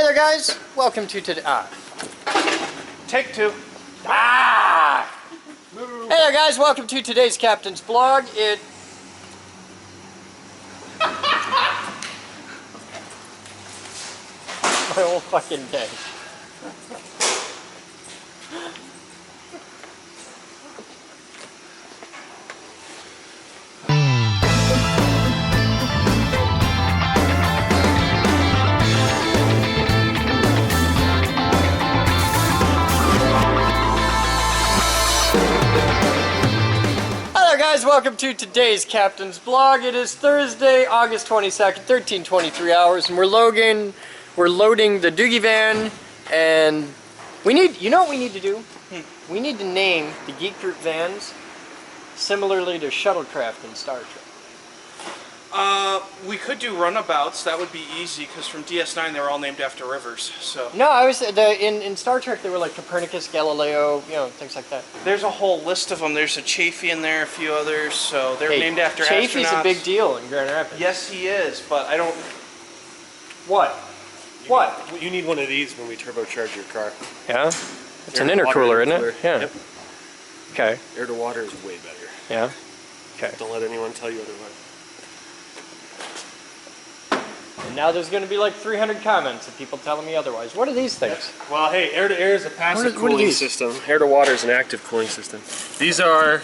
Hey there, guys. Welcome to today. Take two. Hey there, guys. Welcome to today's Captain's Blog. My whole fucking day. Guys, welcome to today's Captain's Blog. It is Thursday, August 22nd, 13:23 hours, and we're loading the Doogie van, and you know what we need to do? We need to name the Geek Group vans similarly to shuttlecraft in Star Trek. We could do runabouts. That would be easy because from DS9 they were all named after rivers. So no, in Star Trek they were like Copernicus, Galileo, you know, things like that. there's a whole list of them. There's a Chafee in there, a few others. So they're named after astronauts. Chafee's a big deal in Grand Rapids. Yes, he is, but I don't. What? You need one of these when we turbocharge your car. Yeah, it's an intercooler, isn't it? Yeah. Yep. Okay. Air to water is way better. Yeah. Okay. Don't let anyone tell you otherwise. And now there's going to be like 300 comments of people telling me otherwise. What are these things? Well, hey, air to air is a passive what are cooling these? system. Air to water is an active cooling system. These are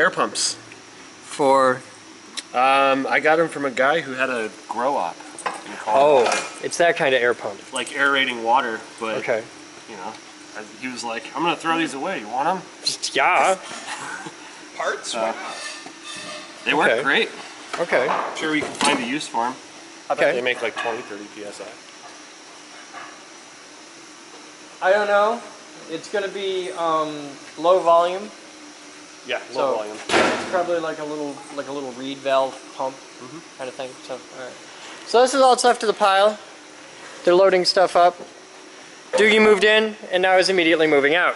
air pumps. For? I got them from a guy who had a grow op. Oh, it's that kind of air pump. Like aerating water, but okay. You know, he was like, "I'm gonna throw these away. You want them?" Yeah. Parts? They work great. Okay. I'm sure we can find a use for them. I bet they make like 20, 30 psi. I don't know. It's going to be low volume. Yeah, low volume. It's probably like a little reed valve pump kind of thing. So, all right. So this is all that's left of the pile. They're loading stuff up. Doogie moved in, and now he's immediately moving out.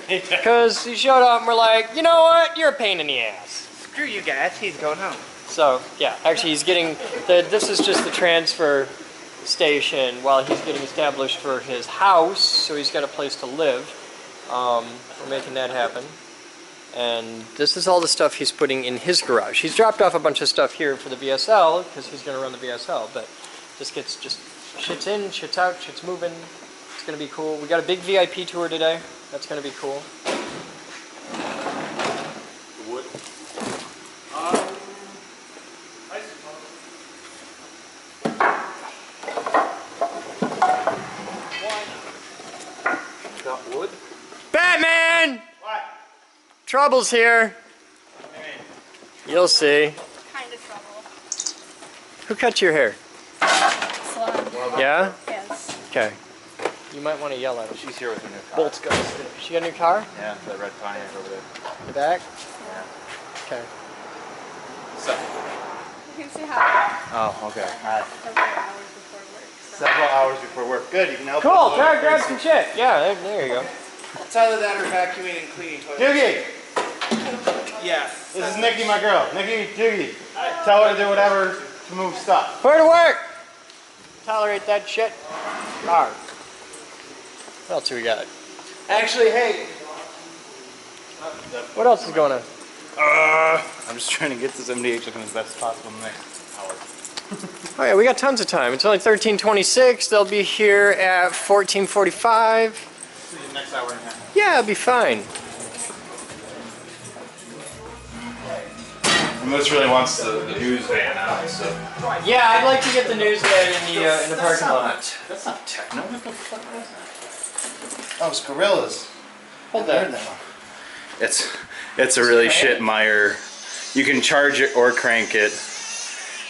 Because he showed up and we're like, you know what? You're a pain in the ass. Screw you guys. He's going home. So, yeah, actually he's getting, this is just the transfer station while he's getting established for his house, so he's got a place to live. We're making that happen. And this is all the stuff he's putting in his garage. He's dropped off a bunch of stuff here for the VSL, because he's going to run the VSL, but this gets just, shit's in, shit's out, shit's moving. It's going to be cool. We got a big VIP tour today. That's going to be cool. Wood? Got wood? Batman! What? Trouble's here. What do you mean? You'll see. Kind of trouble. Who cut your hair? Salon. Yeah? Yes. Okay. You might want to yell at her. She's here with her new car. Bolt's got it. She got a new car? Yeah, the red Pontiac over there. The back? Yeah. Okay. So. You can say hi Oh, okay. Hi. several hours before work. Several hours before work. Good, you can help. Cool, grab some shit. Yeah, there you go. It's either that or vacuuming and cleaning toilets. Doogie! Yeah. This is Nikki, my girl. Nikki, Doogie. Tell her to do whatever to move stuff. Put her to work! Tolerate that shit. Hard. What else do we got? Actually, hey. What else is going on? I'm just trying to get this MDH looking as best as possible in the next hour. Oh yeah, we got tons of time. It's only 13:26. They'll be here at 14:45. See you next hour and a half. Yeah, it'll be fine. And Moose really wants the news van out, so. Yeah, I'd like to get the news van in the parking lot. That's not techno. What the fuck is that? Oh, it's Gorillas. Hold that. It's a really shit Meyer. You can charge it or crank it,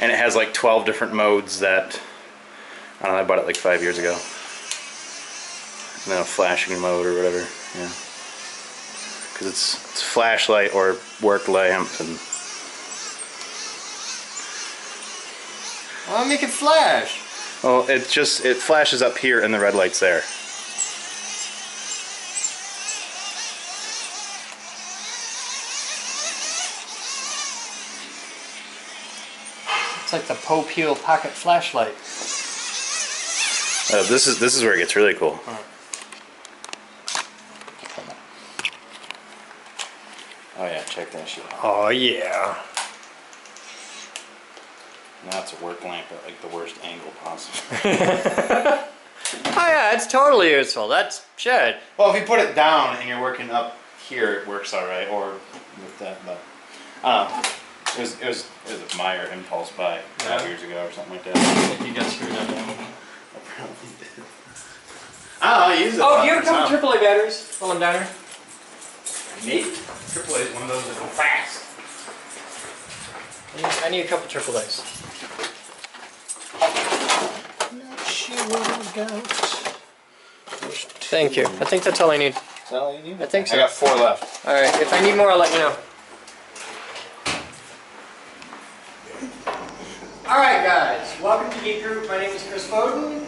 and it has like 12 different modes that, I don't know, I bought it like 5 years ago. And then a flashing mode or whatever, yeah. Because it's flashlight or work lamp and. Well, make it flash. Well, it flashes up here and the red light's there. It's like the Poe Peel pocket flashlight. This is where it gets really cool. Oh yeah, check that shit out. Oh yeah. Now it's a work lamp at like the worst angle possible. Oh yeah, it's totally useful. That's shit. Well, if you put it down and you're working up here, it works all right. Or with that, but it was a Meyer impulse buy 5 years ago or something like that. I think you got screwed up. I probably did. I use it. Oh, do you have a couple AAA batteries while I'm down here? Neat. AAA is one of those that go fast. I need a couple AAAs. Thank you. I think that's all I need. Is that all you need? I think so. I got 4 left. All right. If I need more, I'll let you know. All right, guys. Welcome to Geek Group. My name is Chris Boden,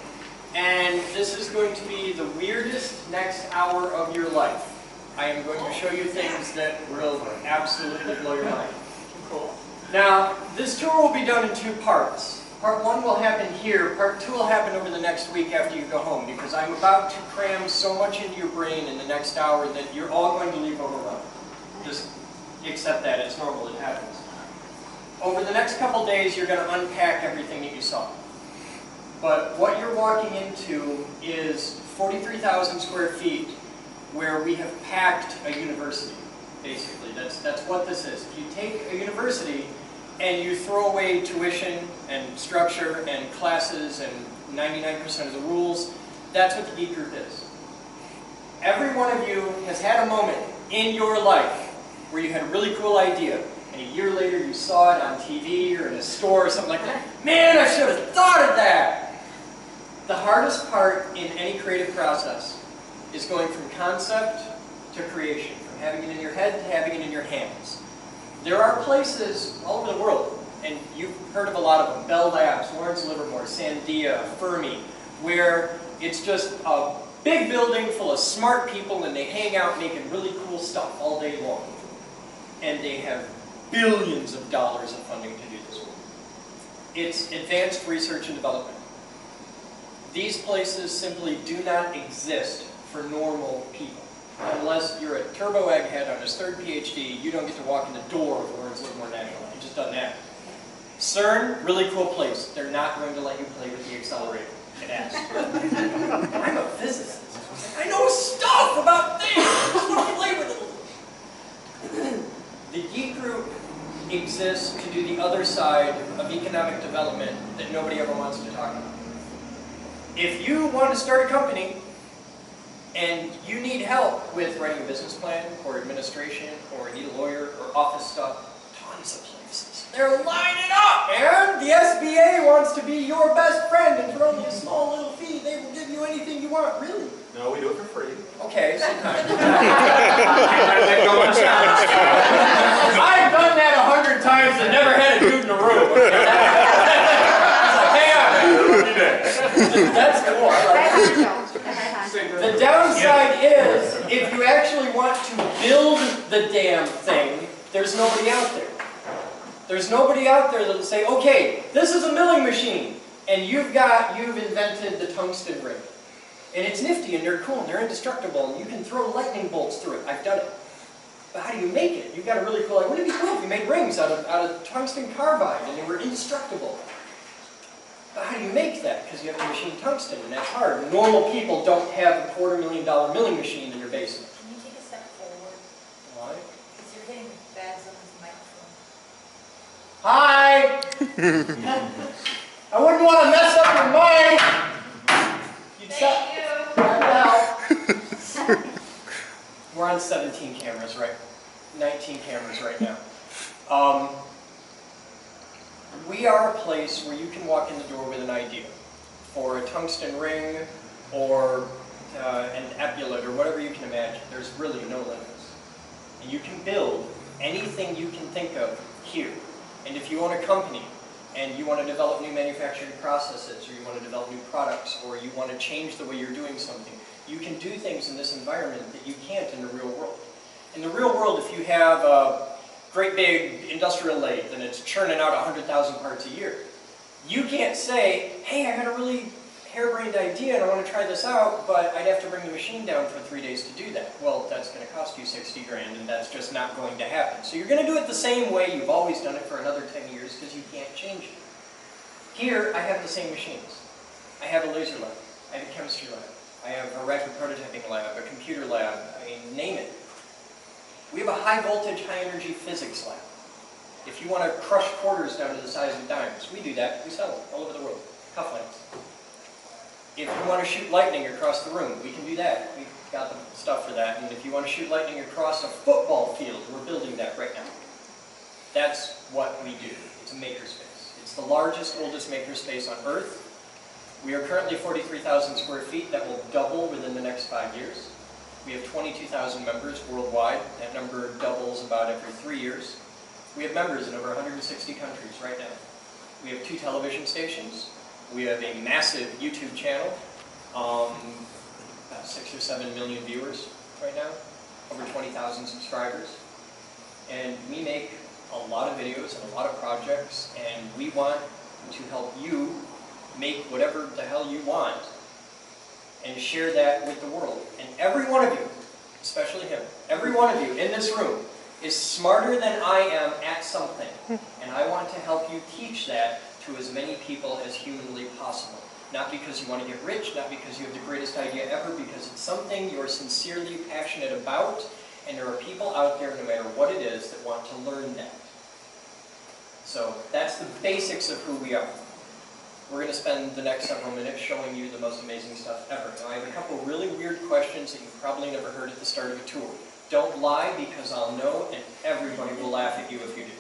and this is going to be the weirdest next hour of your life. I am going to show you things that will absolutely blow your mind. Cool. Now, this tour will be done in 2 parts. Part 1 will happen here. Part 2 will happen over the next week after you go home, because I'm about to cram so much into your brain in the next hour that you're all going to leave overwhelmed. Just accept that. It's normal. It happens. Over the next couple days, you're going to unpack everything that you saw. But what you're walking into is 43,000 square feet where we have packed a university, basically. That's what this is. If you take a university and you throw away tuition and structure and classes and 99% of the rules, that's what the Geek Group is. Every one of you has had a moment in your life where you had a really cool idea, and a year later you saw it on TV or in a store or something like that. Man, I should have thought of that! The hardest part in any creative process is going from concept to creation, from having it in your head to having it in your hands. There are places all over the world, and you've heard of a lot of them, Bell Labs, Lawrence Livermore, Sandia, Fermi, where it's just a big building full of smart people and they hang out making really cool stuff all day long. And they have billions of dollars of funding to do this work. It's advanced research and development. These places simply do not exist for normal people. Unless you're a turbo egghead on his 3rd PhD, you don't get to walk in the door of Lawrence Livermore National. It just doesn't happen. CERN, really cool place. They're not going to let you play with the accelerator. It asks. I'm a physicist. I know stuff about things. I just want to play with it. The Geek Group exists to do the other side of economic development that nobody ever wants to talk about. If you want to start a company, and you need help with writing a business plan, or administration, or need a lawyer, or office stuff, tons of places. They're lining up, and the SBA wants to be your best friend, and for only a small little fee, they will give you anything you want. Really? No, we do it for free. Okay, sometimes. I've done that 100 times and never had a dude in a room. It's like, hey, that's cool. I like that. The downside is, if you actually want to build the damn thing, there's nobody out there. There's nobody out there that'll say, okay, this is a milling machine, and you've invented the tungsten ring. And it's nifty, and they're cool, and they're indestructible, and you can throw lightning bolts through it. I've done it. But how do you make it? You've got a really cool, like, wouldn't it be cool if you made rings out of tungsten carbide, and they were indestructible? But how do you make that? Because you have to machine tungsten, and that's hard. Normal people don't have a $250,000 milling machine in your basement. Can you take a step forward? Why? Because you're hitting bags on this microphone. Hi! I wouldn't want to mess up your mic! Thank you. We're on 17 cameras, right? 19 cameras right now. We are a place where you can walk in the door with an idea for a tungsten ring or an epaulette or whatever you can imagine. There's really no limits. And you can build anything you can think of here. And if you own a company and you want to develop new manufacturing processes, or you want to develop new products, or you want to change the way you're doing something, you can do things in this environment that you can't in the real world. In the real world, if you have a great big industrial lathe and it's churning out 100,000 parts a year, you can't say, hey, I got a really harebrained idea and I want to try this out, but I'd have to bring the machine down for 3 days to do that. Well, that's going to cost you 60 grand, and that's just not going to happen. So you're going to do it the same way you've always done it for another 10 years because you can't change it. Here, I have the same machines. I have a laser lab. I have a chemistry lab. I have a rapid prototyping lab, a computer lab, I mean, name it. We have a high voltage, high energy physics lab. If you want to crush quarters down to the size of dimes, we do that. We sell them all over the world. Cuff lamps. If you want to shoot lightning across the room, we can do that. We've got the stuff for that. And if you want to shoot lightning across a football field, we're building that right now. That's what we do. It's a makerspace. It's the largest, oldest makerspace on Earth. We are currently 43,000 square feet. That will double within the next 5 years. We have 22,000 members worldwide. That number doubles about every 3 years. We have members in over 160 countries right now. We have 2 television stations. We have a massive YouTube channel, about 6 or 7 million viewers right now, over 20,000 subscribers. And we make a lot of videos and a lot of projects, and we want to help you make whatever the hell you want and share that with the world. And every one of you, especially him, every one of you in this room is smarter than I am at something. And I want to help you teach that to as many people as humanly possible. Not because you want to get rich, not because you have the greatest idea ever, because it's something you're sincerely passionate about, and there are people out there, no matter what it is, that want to learn that. So that's the basics of who we are. We're going to spend the next several minutes showing you the most amazing stuff ever. Now I have a couple really weird questions that you've probably never heard at the start of a tour. Don't lie, because I'll know, and everybody will laugh at you if you do.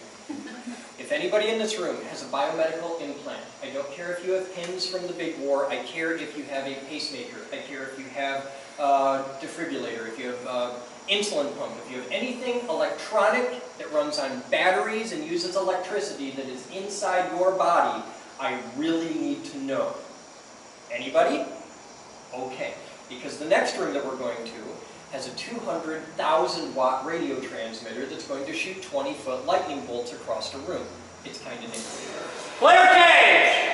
If anybody in this room has a biomedical implant, I don't care if you have pins from the big war, I care if you have a pacemaker, I care if you have a defibrillator, if you have an insulin pump, if you have anything electronic that runs on batteries and uses electricity that is inside your body, I really need to know. Anybody? Okay. Because the next room that we're going to has a 200,000 watt radio transmitter that's going to shoot 20-foot lightning bolts across the room. It's kind of neat. Player cage!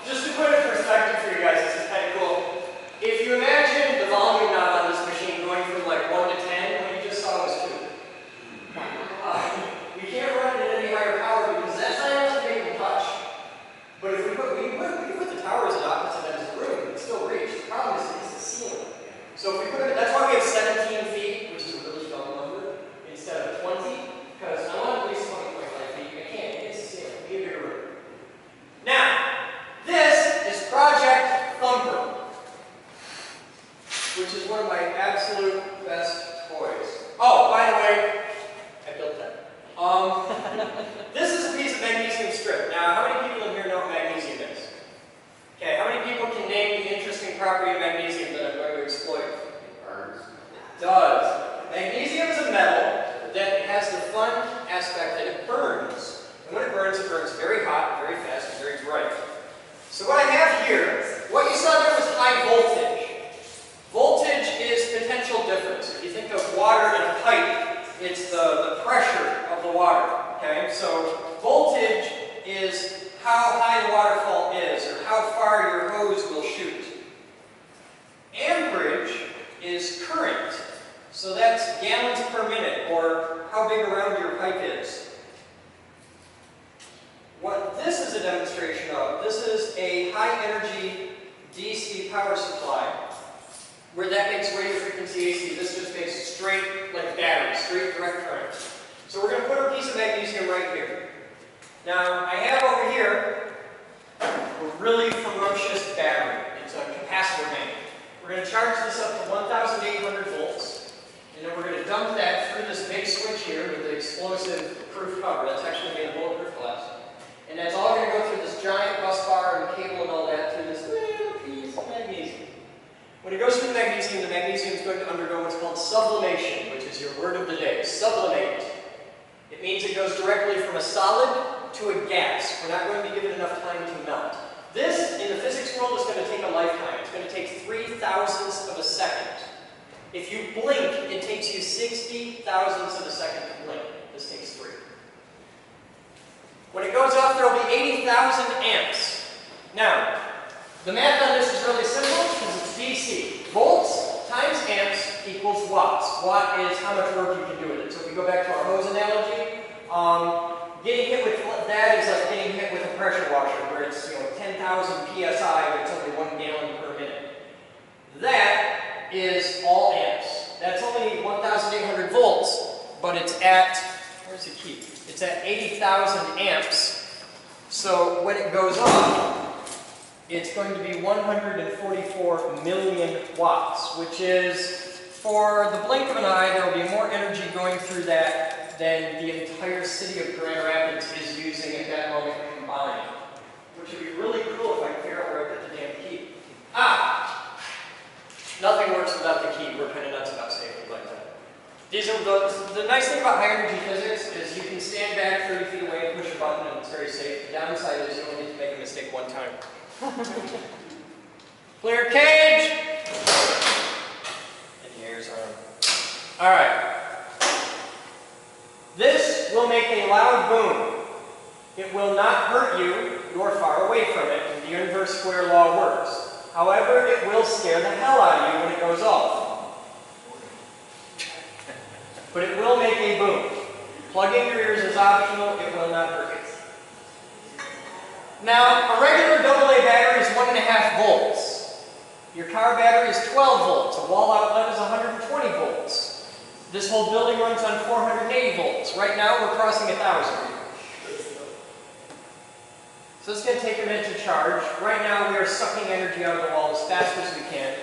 Just to put it in perspective for you guys, this is kind of cool. If you imagine the volume knob on this machine going from like 1 to 10, what you just saw was 2. We can't run it at any higher power because that's not enough to make them touch. But if we put the towers at opposite ends of the room, we can still reach. The problem is it's the ceiling. So if we put it, that's why we have 17 feet, which is a really dumb number, instead of 20, because I want at least 20.5 feet. I can't, it's the ceiling. We need a bigger room. Now, this is Project Thumper, which is one of my absolute best toys. Oh, by the way, I built that. This is a piece of magnesium strip. Now, how many people in here know what magnesium is? Okay, how many people can name the interesting property of magnesium that I'm going to exploit? It burns. It does. Magnesium is a metal that has the fun aspect that it burns. And when it burns very hot, very fast, and very bright. So what I have here, what you saw there was high voltage. Voltage is potential difference. If you think of water in a pipe, it's the pressure of the water. Okay, so voltage is how high the waterfall is, or how far your hose will shoot. Amperage is current. So that's gallons per minute, or how big around your pipe is. What this is a demonstration of, this is a high energy DC power supply, where that makes radio frequency AC, this just makes straight, like a battery, straight direct current. So we're going to put our piece of magnesium right here. Now, I have over here a really ferocious battery. It's a capacitor bank. We're going to charge this up to 1,800 volts, and then we're going sublimation, which is your word of the day. Sublimate. It means it goes directly from a solid to a gas. We're not going to give it enough time to melt. This, in the physics world, is going to take a lifetime. It's going to take 3/1000ths of a second. If you blink, it takes you 60 thousandths of a second to blink. This takes 3. When it goes off, there will be 80,000 amps. Now, the math on this is really simple because it's DC. Volts times amps equals watts. Watt is how much work you can do with it. So if we go back to our hose analogy, getting hit with that is like getting hit with a pressure washer where it's 10,000 psi, but it's only 1 gallon per minute. That is all amps. That's only 1,800 volts, but it's at, where's the key? It's at 80,000 amps. So when it goes off, it's going to be 144 million watts, which is, for the blink of an eye, there will be more energy going through that than the entire city of Grand Rapids is using at that moment combined. Which would be really cool if I could figure out where I put the damn key. Ah! Nothing works without the key. We're kind of nuts about safety like that. These are the nice thing about high energy physics is you can stand back 30 feet away and push a button and it's very safe. The downside is you only need to make a mistake one time. Clear cage! And the air's on. Alright. This will make a loud boom. It will not hurt you. You are far away from it, and the inverse square law works. However, it will scare the hell out of you when it goes off. But it will make a boom. Plugging your ears is optional. It will not hurt you. Now, a regular AA battery is 1.5 volts. Your car battery is 12 volts. A wall outlet is 120 volts. This whole building runs on 480 volts. Right now, we're crossing 1,000. So it's going to take a minute to charge. Right now, we are sucking energy out of the wall as fast as we can.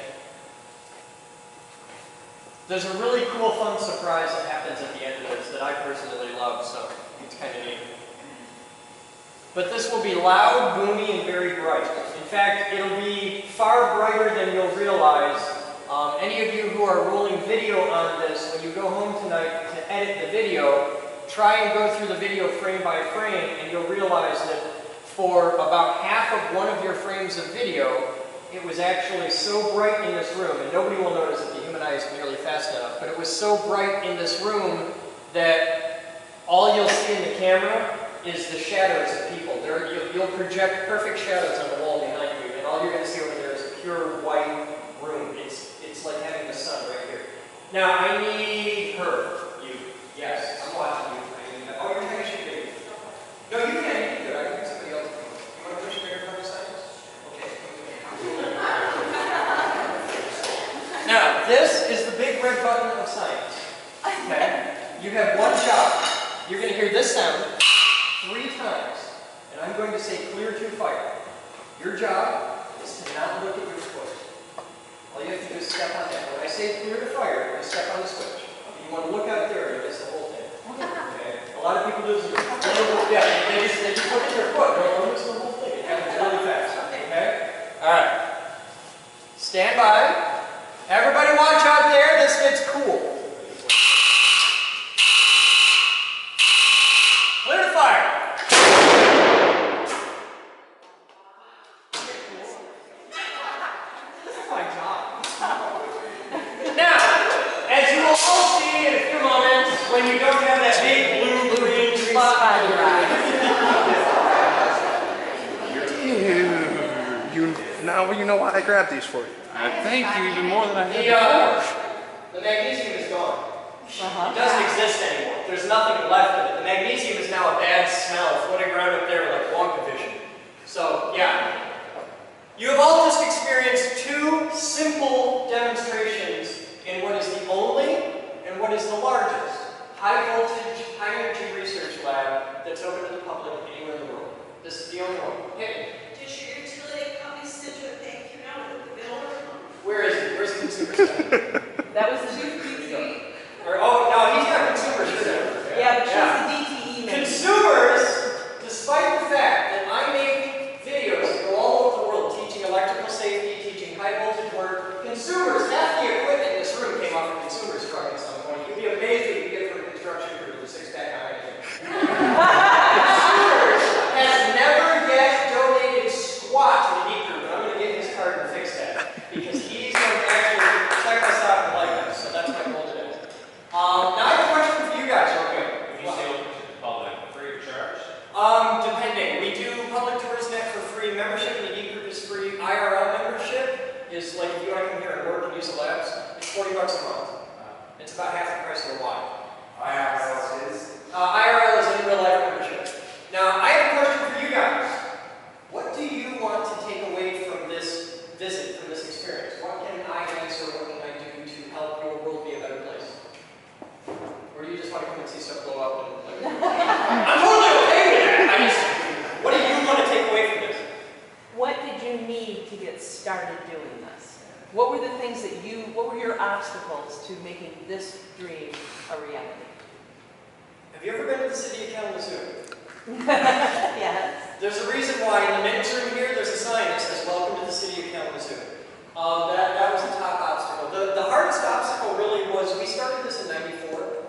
There's a really cool, fun surprise that happens at the end of this that I personally love, so it's kind of neat. But this will be loud, boomy, and very bright. In fact, it'll be far brighter than you'll realize. Any of you who are rolling video on this, when you go home tonight to edit the video, try and go through the video frame by frame, and you'll realize that for about half of one of your frames of video, it was actually so bright in this room, and nobody will notice that the human eye isn't nearly fast enough, but it was so bright in this room that all you'll see in the camera is the shadows of people. You'll project perfect shadows on the wall behind you, and all you're going to see over there is a pure white room. It's like having the sun right here. Now, I need her. You. Yes, I'm watching you. Oh, you're trying to shoot me. No, you can. You can do it. I can get somebody else. You want to push bigger from the side? Okay. Now, this is the big red button of science. Okay? You have one job. You're going to hear this sound 3 times, and I'm going to say clear to fire. Your job is to not look at your foot. All you have to do is step on that. When I say clear to fire, you step on the switch. If you want to look out there, you miss the whole thing. Okay? A lot of people do this. Yeah, they just look at their foot. They'll miss the whole thing. It happens really fast. Okay? All right. Stand by. Everybody watch out there. This gets cool. Clear to fire. My job. Now, as you will all see in a few moments, when you don't have that big blue-green spot on your eye. Now you know why I grabbed these for you. Thank you even more than I had before. The magnesium is gone. It doesn't exist anymore. There's nothing left of it. The magnesium is now a bad smell floating around up there like Wonka vision. So, yeah. You have all just experienced 2 simple demonstrations in what is the only and what is the largest high voltage, high energy research lab that's open to the public anywhere in the world. This is the only one. Hey. Does your utility company send you a thank you note with the bill? Where is he? Where's the consumer side? That was the DTE. Oh, no, he's got consumers. Yeah, but she's the DTE man. Consumers, despite the fact that I make videos that go all over the world teaching electrical safety, teaching high voltage work, consumers, half the equipment in this room came off of consumers' truck Or you just want to come and see stuff blow up and like, I'm totally okay with that. I just, what do you want to take away from this? What did you need to get started doing this? What were the things that what were your obstacles to making this dream a reality? Have you ever been to the city of Kalamazoo? Yes. There's a reason why in the men's room here there's a sign that says "Welcome to the city of Kalamazoo." That was the top obstacle. The hardest obstacle really was we started this in '94.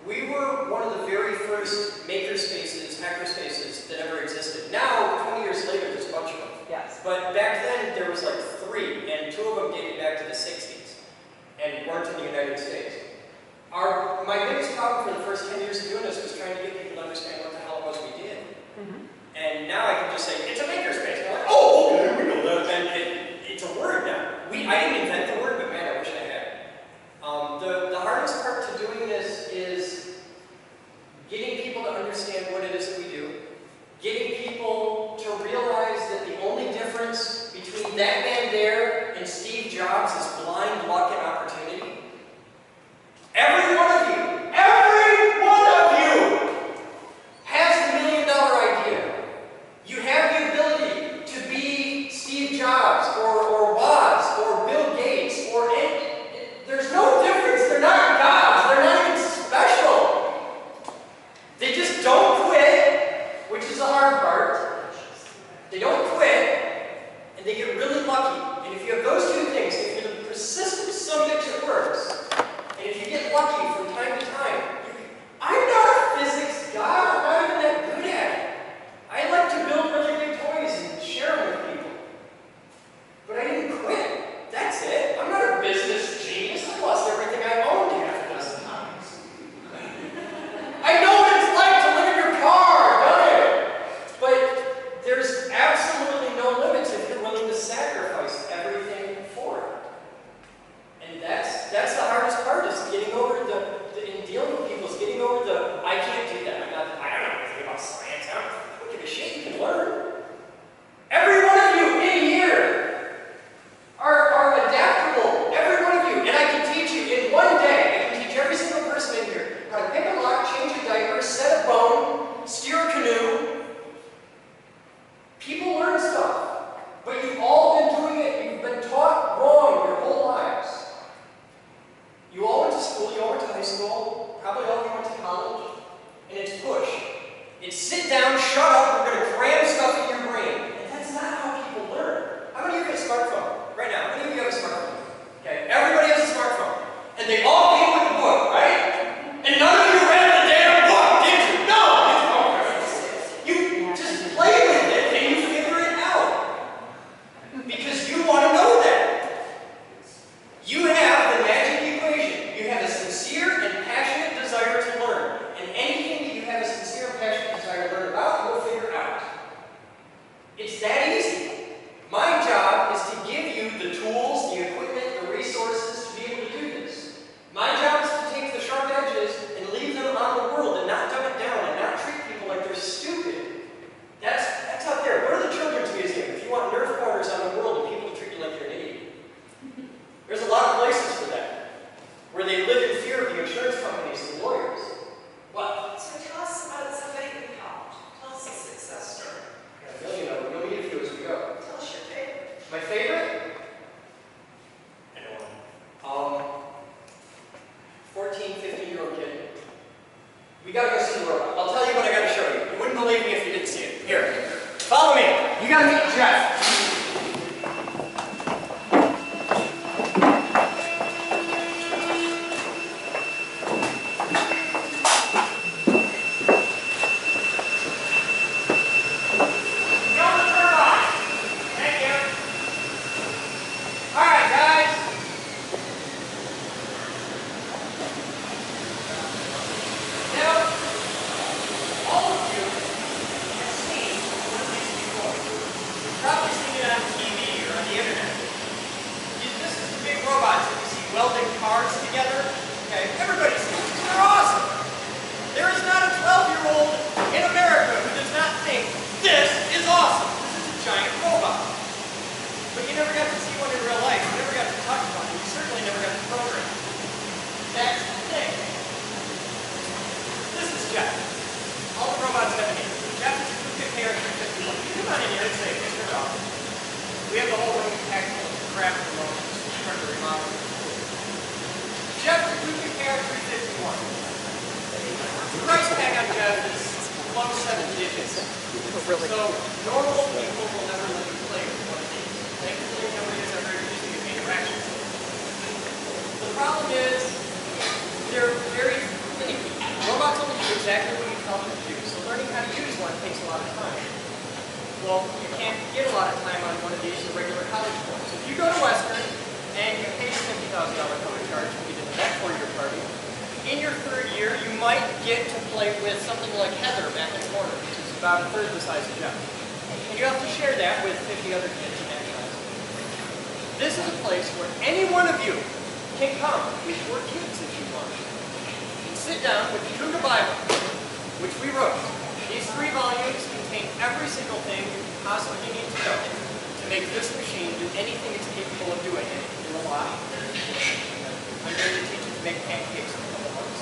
We were one of the very first maker spaces, hacker spaces that ever existed. Now, 20 years later, there's a bunch of them. Yes. But back then, there was like 3, and 2 of them dated back to the 60s, and weren't in the United States. My biggest problem for the first 10 years of doing this was trying to get people to understand what the hell it was we did. And now I can just say, it's a makerspace. And they're like, oh, okay, we know that. And it's a word now. I didn't invent the word, but man, I wish I had. The hardest part to doing this is getting people to understand what it is that we do. Getting people to realize that the only difference between that man there and Steve Jobs is blind luck and opportunity. Every one of you has the $1 million idea. You have the ability to be Steve Jobs or Woz or Bill Gates or there's no difference. They're not gods. They're not even special. They just don't quit, which is the hard part. They don't quit, and they get really lucky. And if you have those two things, if you're the persistent subject that works, and if you get lucky from time to time, I'm not a physics god. I'm not even that good at it. I like to build really big toys and share them with people. But I didn't quit. That's it. I'm not a business genius. I lost everything I owned half a dozen times. I know what it's like to live in your car, don't you? But there's absolutely no limits if you're willing to sacrifice everything for it. And that's the hardest part, is getting over in dealing with people, is getting over I can't do that. I don't know anything about science. I don't give a shit. You can learn. Every one of you in here are adaptable. Every one of you. And I can teach you in one day. I can teach every single person in here how to pick a lock, change a diaper, set a bone, steer a canoe. People learn stuff. But you've all been doing it. You've been taught wrong your whole lives. You all went to school. You all went to high school. Probably all of you went to college. And it's push. It's sit down, shut up, we're going to cram stuff in your brain. And that's not how people learn. How many of you have a smartphone? Right now, how many of you have a smartphone? Okay, everybody has a smartphone. And they all came with a book, right? And none of you read the damn book, did you? No! You just play with it and you figure it out. Because you want to know that. You have the magic equation. You have a sincere and passionate desire to learn. And anything that you have a sincere and passionate desire to learn about, you'll figure out. It's that easy. My job is to give you the tools, the equipment, the resources to be able to do this. My job is to take the sharp edges and leave them on the world and not dumb it down and not treat people like they're stupid. That's out there. Go to the Children's Museum if you want Nerf corners on the world and people to treat you like you're an idiot. There's a lot of places for that, where they live in fear of the insurance companies and lawyers. What? So tell us about somebody who helped. Tell us a success story. Got a million of them. You'll meet a few as we go. Tell us your favorite. My favorite? I know one. 14, 15-year-old kid. We gotta go see the robot. I'll tell you what I gotta show you. You wouldn't believe me if you didn't see it. Here. Follow me. You gotta meet Jeff. Probably Duplicate 351. The price tag on Jeff is low 7 digits. So normal people will never let you play with one of these. Thankfully, nobody has ever used these interactions. The problem is, they're very finicky. Robots only do exactly what you tell them to do, so learning how to use one takes a lot of time. Well, you can't get a lot of time on one of these in a regular college course. If you go to Western and you pay your $50,000 cover charge to get into that 4-year party, in your 3rd year, you might get to play with something like Heather back in the corner, which is about a 1/3 the size of Jeff. And you have to share that with 50 other kids in that class. This is a place where any one of you can come with your kids if you want. And sit down with the Cougar Bible, which we wrote. These 3 volumes contain every single thing you possibly need to know to make this machine do anything it's capable of doing in the lot. I'm going to teach you to make pancakes in a couple months.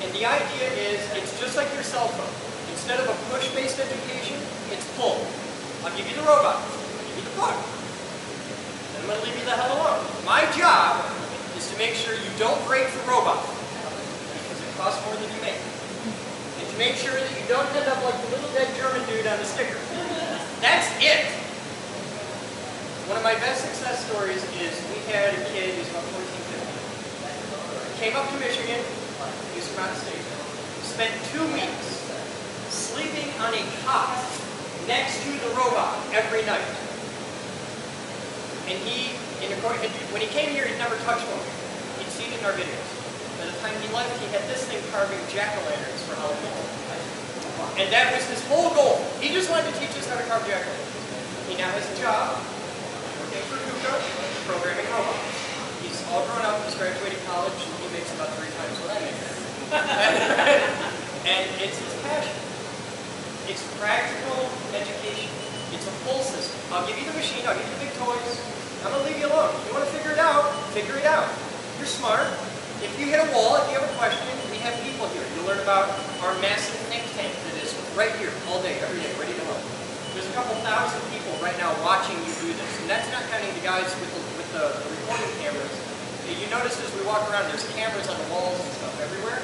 And the idea is, it's just like your cell phone. Instead of a push-based education, it's pull. I'll give you the robot. I'll give you the book. And I'm going to leave you the hell alone. My job is to make sure you don't break the robot, because it costs more than you make. And to make sure that you don't end up like the little dead German dude on the sticker. That's it. One of my best success stories is we had a kid who's about 14, 15. Came up to Michigan, he's from out of state, spent 2 weeks sleeping on a cot next to the robot every night. And when he came here, he'd never touched one. He'd seen it in our videos. By the time he left, he had this thing carving jack-o'-lanterns for Halloween. And that was his whole goal. He just wanted to teach us how to carve jack-o'-lanterns. He now has a job working for KUKA, programming robots. He's all grown up, he's graduated college, and he makes about 3 times what I make. And it's his passion. It's practical education. It's a pull system. I'll give you the machine, I'll give you the big toys. I'm going to leave you alone. If you want to figure it out, figure it out. You're smart. If you hit a wall, if you have a question, we have people here. You'll learn about our massive think tank that is right here, all day, every day, ready to help. There's a couple thousand people right now watching you do this. And that's not counting the guys with the recording cameras. You notice as we walk around, there's cameras on the walls and stuff everywhere.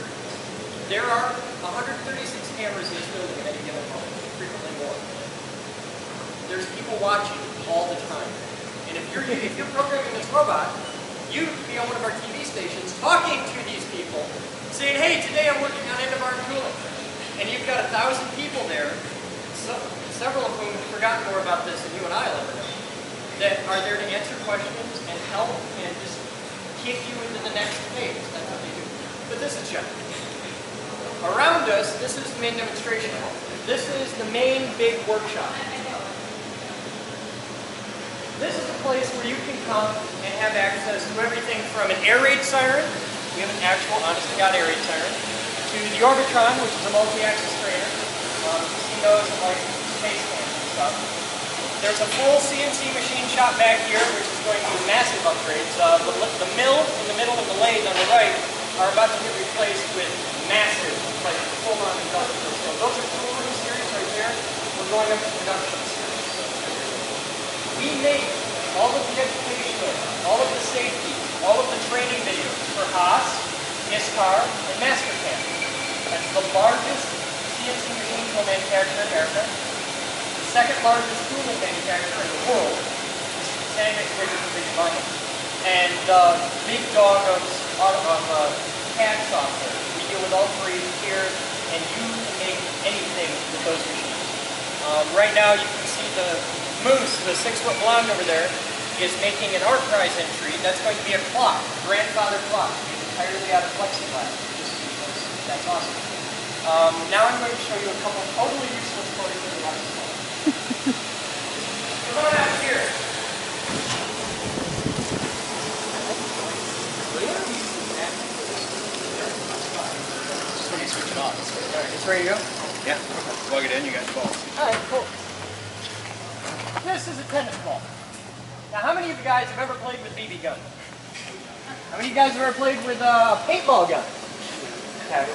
There are 136 cameras in this building at any given moment, frequently more. There's people watching all the time. And if you're programming this robot, you could be on one of our TV stations talking to these people, saying, hey, today I'm working on end-of-arm tooling. And you've got 1,000 people there, several of whom have forgotten more about this than you and I will ever know, that are there to answer questions and help and just kick you into the next phase. That's what they do. But this is Jeff. Around us, this is the main demonstration hall. This is the main big workshop. This is a place where you can come and have access to everything from an air raid siren, we have an actual, honest-to-God air raid siren, to the Orbitron, which is a multi-axis trainer. You've seen those in like space camps and stuff. There's a full CNC machine shop back here, which is going through massive upgrades. The mill in the middle and the lathe on the right are about to get replaced with massive, like full-on industrial. So those are tool room series right there. We're going up to production series. We make all of the education, all of the safety, all of the training videos for Haas, ISCAR, and Mastercam. That's the largest CNC machine tool manufacturer in America. The second largest tooling manufacturer in the world. Standing next to big environment. And the big dog of CAD software. We deal with all 3 here, and you can make anything with those machines. Right now you can see the Moose, the 6-foot blonde over there, is making an art prize entry. That's going to be a clock, grandfather clock, made entirely out of plexiglass. Just because that's awesome. Now I'm going to show you a couple totally useless toys that are lots of fun. Come on out here. Switch it on. Alright, it's ready to go? Yeah. Plug it in, you got 12. Alright, cool. This is a tennis ball. Now, how many of you guys have ever played with BB guns? How many of you guys have ever played with a paintball gun? Okay.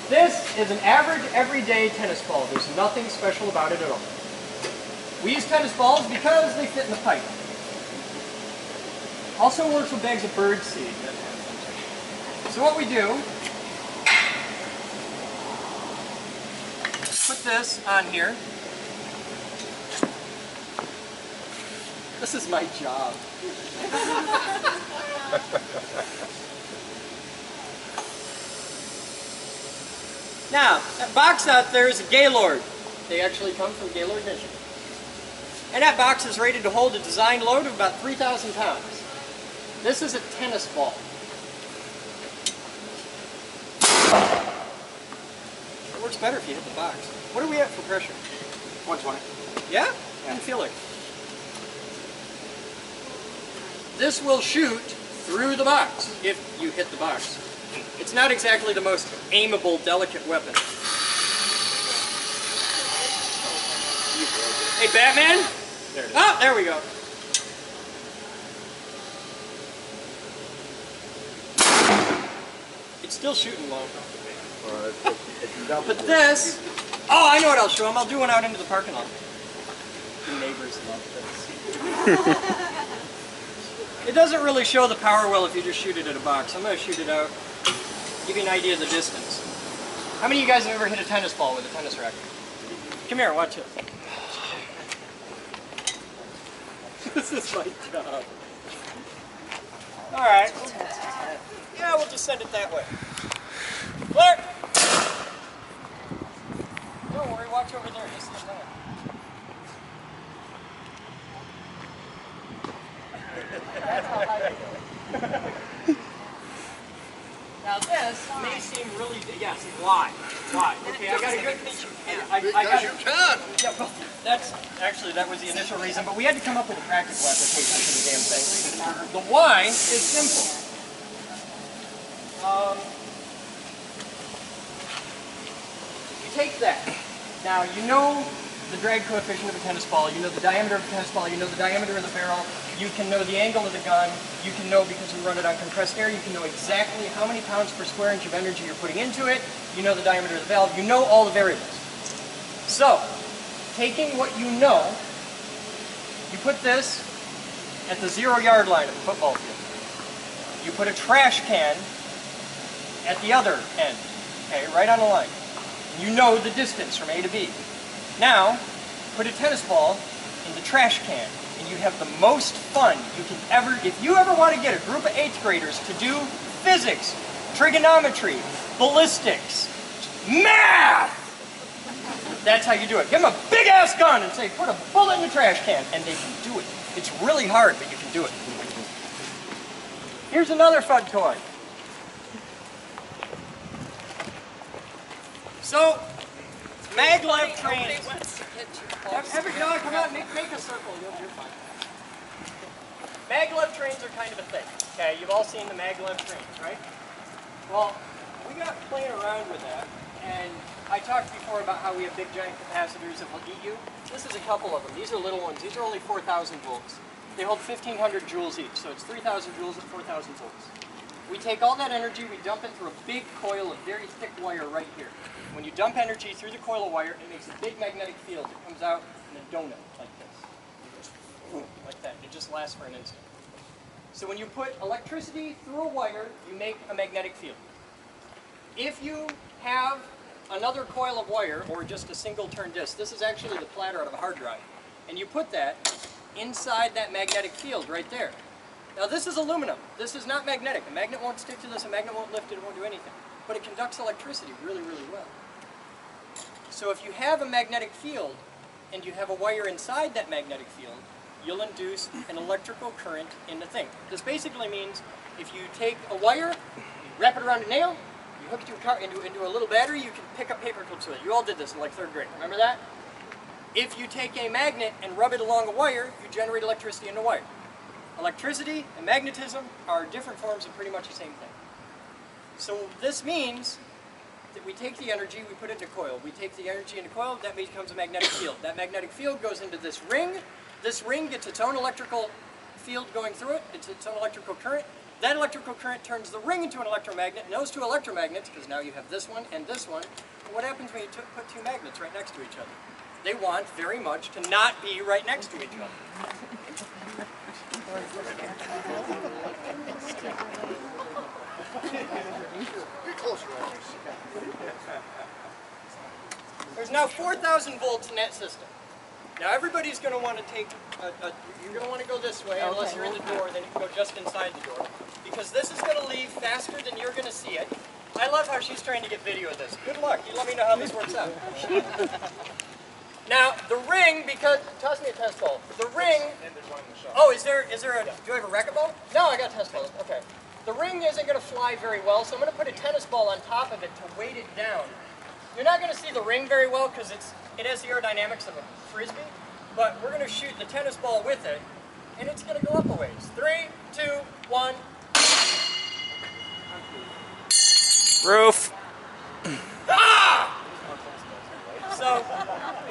This is an average, everyday tennis ball. There's nothing special about it at all. We use tennis balls because they fit in the pipe. Also works with bags of bird seed. So what we do, put this on here. This is my job. Now, that box out there is a Gaylord. They actually come from Gaylord, Michigan. And that box is rated to hold a design load of about 3,000 pounds. This is a tennis ball. It works better if you hit the box. What are we at for pressure? 120. Yeah? I can feel it. This will shoot through the box if you hit the box. It's not exactly the most aimable, delicate weapon. Hey, Batman? There it is. Oh, there we go. It's still shooting low. But this, oh, I know what I'll show them. I'll do one out into the parking lot. The neighbors love this. It doesn't really show the power well if you just shoot it at a box. I'm going to shoot it out, give you an idea of the distance. How many of you guys have ever hit a tennis ball with a tennis racket? Come here, watch it. This is my job. Alright. Yeah, we'll just send it that way. Clark! Don't worry, watch over there. This is that. That's how high you go. Now this may seem really big. Yes, why? Why? Okay, I got a good picture. Because you can. Yeah, well, that was the initial reason, but we had to come up with a practical application for the damn thing. The why is simple. You take that. Now you know the drag coefficient of a tennis ball, you know the diameter of a tennis ball, you know the diameter of the barrel, you can know the angle of the gun, you can know, because we run it on compressed air, you can know exactly how many pounds per square inch of energy you're putting into it, you know the diameter of the valve, you know all the variables. So, taking what you know, you put this at the 0-yard line of the football field. You put a trash can at the other end, okay, right on the line. You know the distance from A to B. Now, put a tennis ball in the trash can, and you have the most fun you can ever, if you ever want to get a group of 8th graders to do physics, trigonometry, ballistics, math, that's how you do it. Give them a big ass gun and say, put a bullet in the trash can, and they can do it. It's really hard, but you can do it. Here's another fun toy. So, maglev trains. No, come on, make a circle. You're fine. Maglev trains are kind of a thing. Okay, you've all seen the maglev trains, right? Well, we got playing around with that, and I talked before about how we have big giant capacitors that will eat you. This is a couple of them. These are little ones. These are only 4,000 volts. They hold 1,500 joules each, so it's 3,000 joules at 4,000 volts. We take all that energy, we dump it through a big coil of very thick wire right here. When you dump energy through the coil of wire, it makes a big magnetic field. It comes out in a donut like this. Like that. It just lasts for an instant. So when you put electricity through a wire, you make a magnetic field. If you have another coil of wire, or just a single turn disc, this is actually the platter out of a hard drive, and you put that inside that magnetic field right there. Now this is aluminum. This is not magnetic. A magnet won't stick to this, a magnet won't lift it, it won't do anything. But it conducts electricity really, really well. So if you have a magnetic field, and you have a wire inside that magnetic field, you'll induce an electrical current in the thing. This basically means if you take a wire, you wrap it around a nail, you hook it to a car, into a little battery, you can pick up paper clips with it. You all did this in like 3rd grade, remember that? If you take a magnet and rub it along a wire, you generate electricity in the wire. Electricity and magnetism are different forms of pretty much the same thing. So this means that we take the energy, we put it in a coil. We take the energy in a coil, that becomes a magnetic field. That magnetic field goes into this ring. This ring gets its own electrical field going through it. It's its own electrical current. That electrical current turns the ring into an electromagnet, and those two electromagnets, because now you have this one and this one, what happens when you put two magnets right next to each other? They want very much to not be right next to each other. There's now 4,000 volts in that system. Now everybody's going to want to take, you're going to want to go this way unless you're in the door, then you can go just inside the door. Because this is going to leave faster than you're going to see it. I love how she's trying to get video of this. Good luck. You let me know how this works out. Now, the ring, because, toss me a test ball. The ring, oh, is there a, do I have a racquetball? No, I got test balls, okay. The ring isn't going to fly very well, so I'm going to put a tennis ball on top of it to weight it down. You're not going to see the ring very well because it has the aerodynamics of a frisbee, but we're going to shoot the tennis ball with it, and it's going to go up a ways. 3, 2, 1. Roof. Ah! So,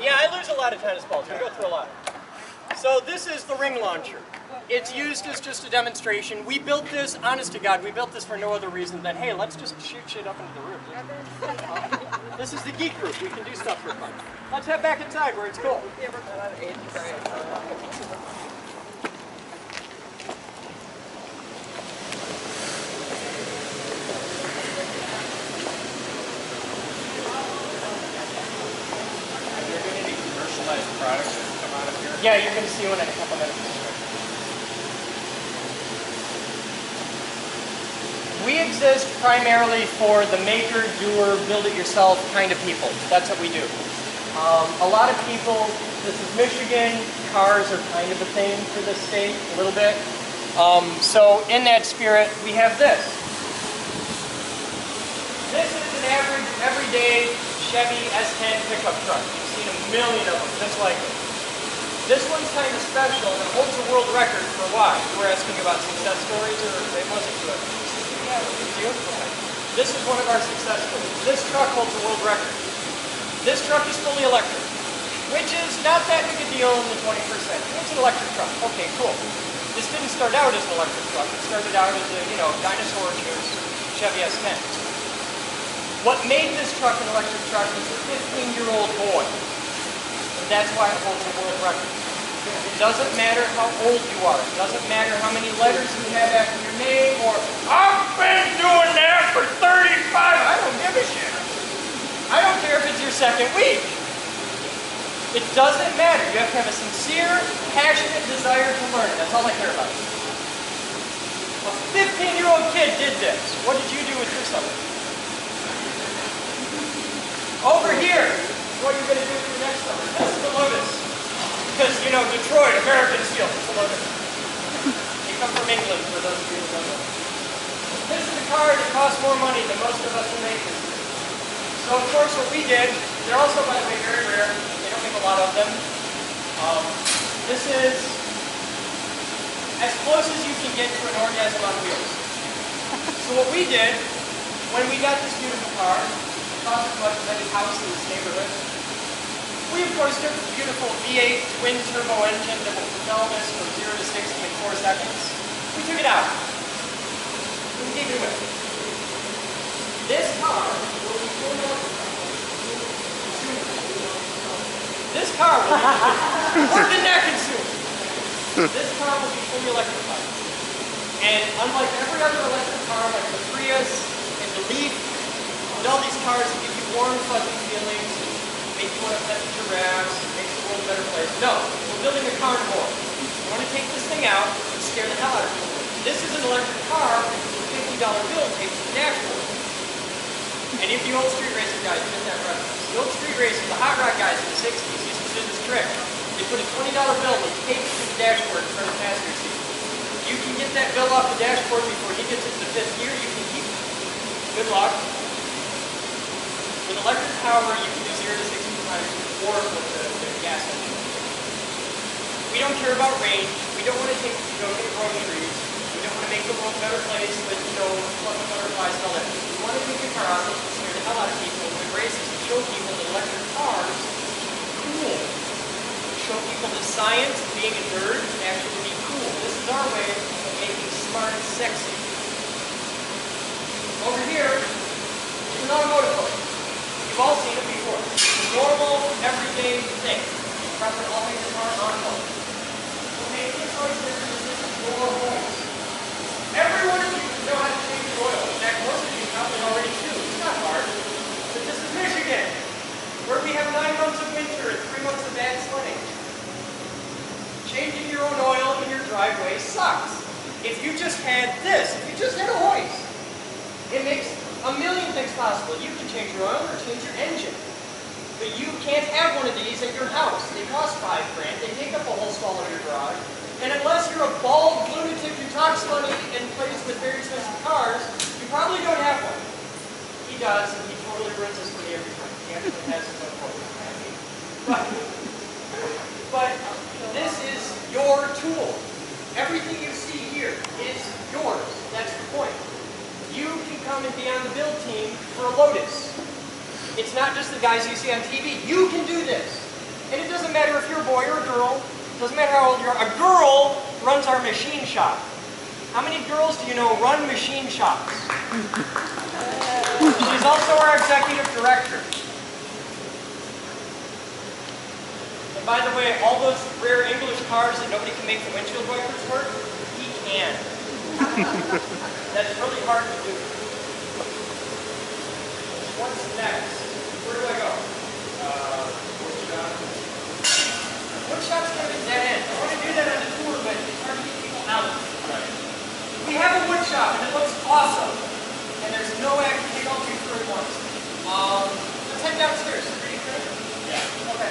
yeah, I lose a lot of tennis balls. We go through a lot. So this is the ring launcher. It's used as just a demonstration. We built this, honest to God, we built this for no other reason than, hey, let's just shoot shit up into the roof. This is the Geek group. We can do stuff for fun. Let's head back inside where it's cool. Products that come out of here. Yeah, you're going to see one in a couple minutes. We exist primarily for the maker, doer, build-it-yourself kind of people. That's what we do. A lot of people, this is Michigan, cars are kind of a thing for this state, a little bit. So in that spirit, we have this. This is an average, everyday Chevy S10 pickup truck. You've seen a million of them, just like it. This one's kind of special and holds a world record for why. You were asking about success stories, or it wasn't good? Yeah, it was you? Okay. This is one of our success stories. This truck holds a world record. This truck is fully electric, which is not that big a deal in the 21st century. It's an electric truck. Okay, cool. This didn't start out as an electric truck. It started out as a, dinosaur years Chevy S10. What made this truck an electric truck was a 15-year-old boy. And that's why it holds a world record. It doesn't matter how old you are. It doesn't matter how many letters you have after your name or, I've been doing that for 35. I don't give a shit. I don't care if it's your second week. It doesn't matter. You have to have a sincere, passionate desire to learn. That's all I care about. A 15-year-old kid did this. What did you do with your summer? Over here, what you're going to do for next summer. This is the Lotus. Because, Detroit, American steel, it's the Lotus. They come from England, for those of you who don't know. This is a car that costs more money than most of us will make this year. So, of course, what we did, they're also, by the way, very rare. They don't make a lot of them. This is as close as you can get to an orgasm on wheels. So what we did, when we got this beautiful car, cost as much as any house in this neighborhood. We, of course, took the beautiful V8 twin-turbo engine that will propel this from 0 to 60 in 4 seconds. We took it out. We gave it away. This car will be fully electrified. This car will be more than that consumer. This car will be fully electrified. And unlike every other electric car, like the Prius and the Leaf, and all these cars that give you warm, fuzzy feelings, make you want to pet the giraffes, makes the world a better place. No, we're building a carnivore. We want to take this thing out and scare the hell out of people. This is an electric car with a $50 bill taped to the dashboard. And if you old street racer guys get that reference, the old street racers, the hot rod guys in the 60s used to do this trick. They put a $20 bill and tape it to the dashboard in front of the passenger seat. You can get that bill off the dashboard before he gets into the 5th gear, you can keep it. Good luck. With electric power, you can do 0 to 60 times more with the gas engine. We don't care about range. We don't want to take go get groceries. We don't want to make the world a better place with fluffy butterflies and all that. We want to take the car out and scare the hell out of people and embrace it and show people that electric cars are cool. Show people that science and being a nerd can actually be cool. This is our way of making smart sexy. Over here is an automotive book. You've all seen it before. It's a normal, everyday thing. Press it all in your car on hold. What makes this noise different is this is your voice. Every one of you know how to change your oil. In fact, most of you probably everything's possible. You can change your oil or change your engine. But you can't have one of these at your house. They cost $5 grand. They take up a whole stall of your garage. And unless you're a bald lunatic who talks funny and plays with very expensive cars, you probably don't have one. He does, and he totally ruins this for me every time. He actually has his own voice. But this is your tool. Everything you see here is yours. That's the point. You can come and be on the build team for a Lotus. It's not just the guys you see on TV. You can do this. And it doesn't matter if you're a boy or a girl. It doesn't matter how old you are. A girl runs our machine shop. How many girls do you know run machine shops? She's also our executive director. And by the way, all those rare English cars that nobody can make the windshield wipers work, he can. That's really hard to do. What's next? Where do I go? Woodshop's kind of a dead end. I want to do that on the tour, but it's hard to get people out. Right. We have a woodshop, and it looks awesome. And there's no way I can take all two through at once. Let's head downstairs. Ready, Chris? Yeah. Okay.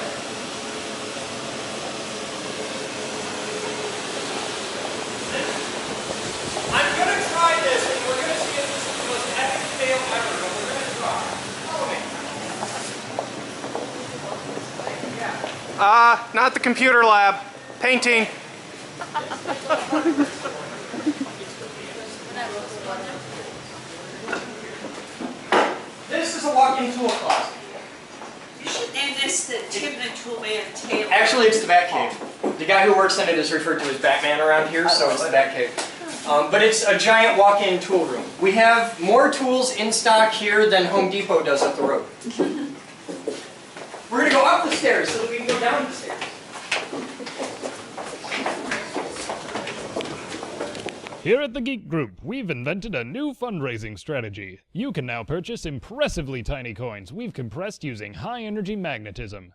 I'm going to try this, and we're going to see if this is the most epic fail ever, but we're going to try. Follow me. Not the computer lab. Painting. This is a walk-in tool closet. You should name this the Tim the Toolman Taylor. Actually, it's the Batcave. The guy who works in it is referred to as Batman around here, so it's the Batcave. But it's a giant walk-in tool room. We have more tools in stock here than Home Depot does up the road. We're going to go up the stairs so that we can go down the stairs. Here at the Geek Group, we've invented a new fundraising strategy. You can now purchase impressively tiny coins we've compressed using high-energy magnetism.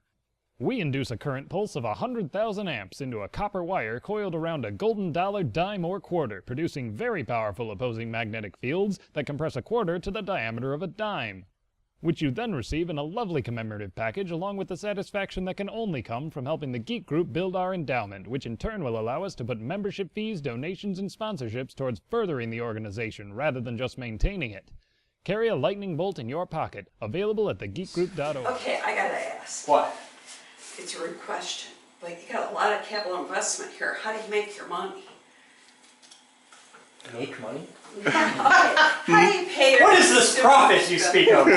We induce a current pulse of 100,000 amps into a copper wire coiled around a golden dollar, dime, or quarter, producing very powerful opposing magnetic fields that compress a quarter to the diameter of a dime, which you then receive in a lovely commemorative package along with the satisfaction that can only come from helping the Geek Group build our endowment, which in turn will allow us to put membership fees, donations, and sponsorships towards furthering the organization rather than just maintaining it. Carry a lightning bolt in your pocket, available at thegeekgroup.org. Okay, I gotta ask. What? It's a rude question, but you got a lot of capital investment here. How do you make your money? Make money? How do you pay your... What is this profit you speak of?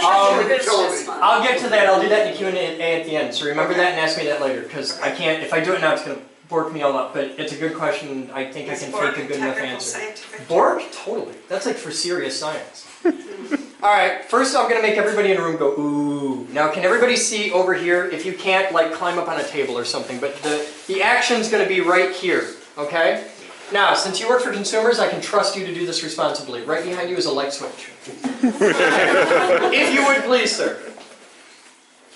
I'll get to that. I'll do that in the Q&A at the end. So remember that and ask me that later, because I can't. If I do it now, it's going to bork me all up. But it's a good question. I think I can fake a good enough answer. Bork? Totally. That's like for serious science. All right. First, I'm going to make everybody in the room go ooh. Now, can everybody see over here? If you can't, like climb up on a table or something. But the action's going to be right here. Okay. Now, since you work for consumers, I can trust you to do this responsibly. Right behind you is a light switch. If you would please, sir.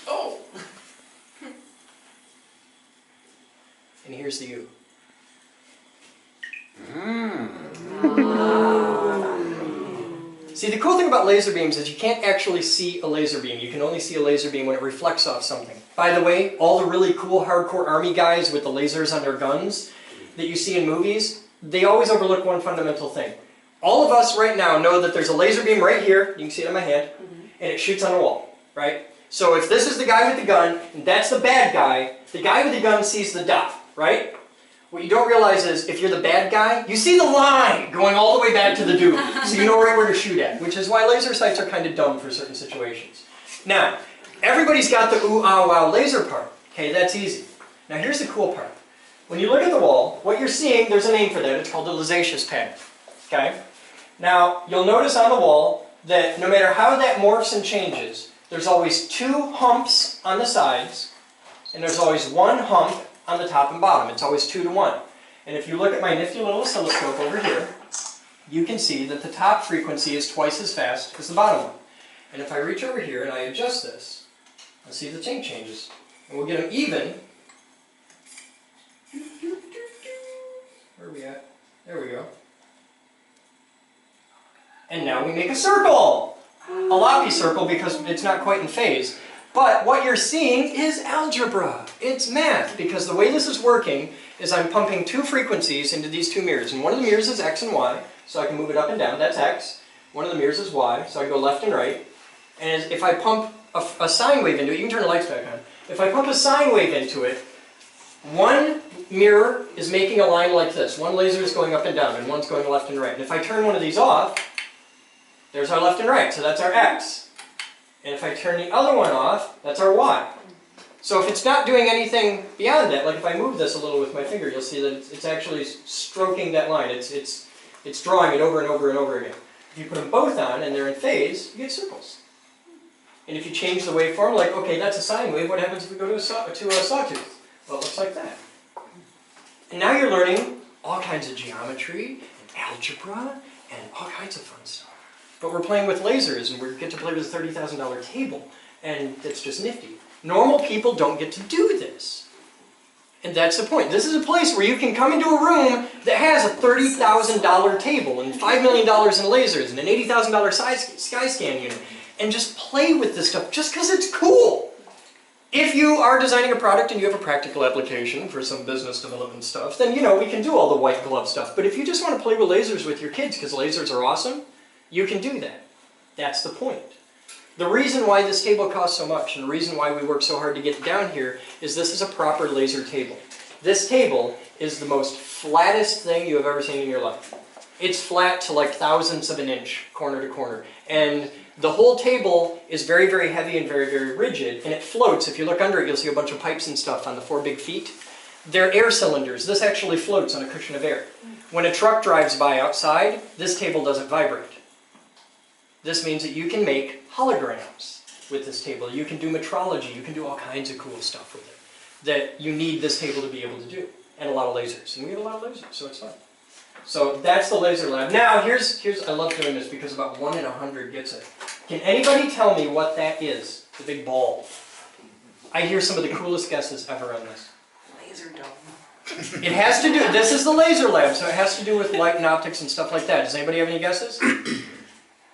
Oh. And here's the U. See, the cool thing about laser beams is you can't actually see a laser beam. You can only see a laser beam when it reflects off something. By the way, all the really cool hardcore army guys with the lasers on their guns that you see in movies, they always overlook one fundamental thing. All of us right now know that there's a laser beam right here, you can see it on my hand, and it shoots on a wall, right? So if this is the guy with the gun, and that's the bad guy, the guy with the gun sees the dot, right? What you don't realize is, if you're the bad guy, you see the line going all the way back to the dude, so you know right where to shoot at, which is why laser sights are kind of dumb for certain situations. Now, everybody's got the ooh, ah, wow laser part. Okay, that's easy. Now here's the cool part. When you look at the wall, what you're seeing, there's a name for that, it's called a Lisaceous pattern. Okay? Now, you'll notice on the wall that no matter how that morphs and changes, there's always two humps on the sides, and there's always one hump on the top and bottom. It's always 2 to 1. And if you look at my nifty little oscilloscope over here, you can see that the top frequency is twice as fast as the bottom one. And if I reach over here and I adjust this, I'll see the thing changes. And we'll get them even. Where are we at? There we go. And now we make a circle. A loppy circle because it's not quite in phase. But what you're seeing is algebra. It's math, because the way this is working is I'm pumping two frequencies into these two mirrors. And one of the mirrors is X and Y, so I can move it up and down. That's X. One of the mirrors is Y, so I go left and right. And if I pump a sine wave into it, you can turn the lights back on. If I pump a sine wave into it, one mirror is making a line like this. One laser is going up and down, and one's going left and right. And if I turn one of these off, there's our left and right, so that's our X. And if I turn the other one off, that's our Y. So if it's not doing anything beyond that, like if I move this a little with my finger, you'll see that it's actually stroking that line. It's drawing it over and over and over again. If you put them both on and they're in phase, you get circles. And if you change the waveform, like, okay, that's a sine wave, what happens if we go to a sawtooth? Well, it looks like that. And now you're learning all kinds of geometry and algebra and all kinds of fun stuff. But we're playing with lasers, and we get to play with a $30,000 table, and that's just nifty. Normal people don't get to do this. And that's the point. This is a place where you can come into a room that has a $30,000 table, and $5 million in lasers, and an $80,000 sky scan unit, and just play with this stuff just because it's cool. If you are designing a product and you have a practical application for some business development stuff, then, you know, we can do all the white glove stuff. But if you just want to play with lasers with your kids because lasers are awesome, you can do that. That's the point. The reason why this table costs so much, and the reason why we work so hard to get it down here, is this is a proper laser table. This table is the most flattest thing you have ever seen in your life. It's flat to like thousandths of an inch, corner to corner. And the whole table is very, very heavy and very, very rigid, and it floats. If you look under it, you'll see a bunch of pipes and stuff on the 4 big feet. They're air cylinders. This actually floats on a cushion of air. When a truck drives by outside, this table doesn't vibrate. This means that you can make holograms with this table. You can do metrology. You can do all kinds of cool stuff with it that you need this table to be able to do. And a lot of lasers. And we have a lot of lasers, so it's fun. So that's the laser lab. Now, here's I love doing this because about 1 in 100 gets it. Can anybody tell me what that is? The big ball. I hear some of the coolest guesses ever on this. Laser dome. It has to do, this is the laser lab, so it has to do with light and optics and stuff like that. Does anybody have any guesses?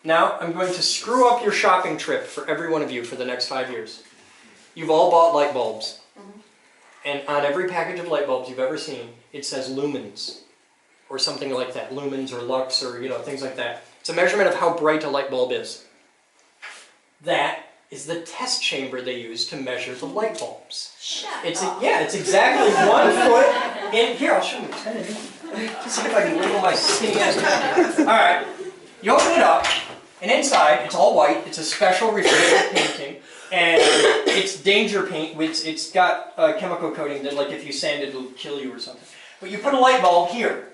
Now, I'm going to screw up your shopping trip for every one of you for the next 5 years. You've all bought light bulbs. And on every package of light bulbs you've ever seen, it says lumens. Or something like that. Lumens or lux or, you know, things like that. It's a measurement of how bright a light bulb is. That is the test chamber they use to measure the light bulbs. Yeah, it's exactly 1 foot in... Here, I'll show you. Let's see if I can wiggle my skinny ass. Alright. You open it up, and inside, it's all white. It's a special reflective painting, and it's danger paint. It's got a chemical coating that, like, if you sand it, it'll kill you or something. But you put a light bulb here,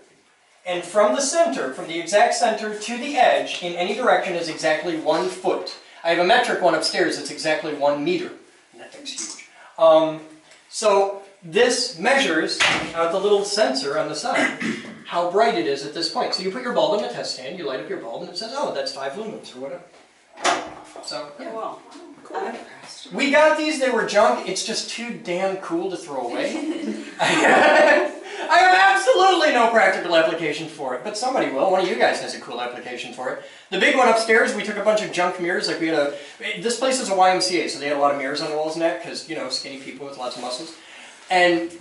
and from the center, from the exact center to the edge, in any direction, is exactly 1 foot. I have a metric one upstairs that's exactly 1 meter, and that thing's huge. So this measures out the little sensor on the side how bright it is at this point. So you put your bulb in the test stand, you light up your bulb, and it says, oh, that's 5 lumens, or whatever. So, yeah. Cool. I'm impressed. We got these, they were junk, it's just too damn cool to throw away. I have absolutely no practical application for it, but somebody will. One of you guys has a cool application for it. The big one upstairs, we took a bunch of junk mirrors, like we had this place is a YMCA, so they had a lot of mirrors on the walls and that, because, you know, skinny people with lots of muscles. And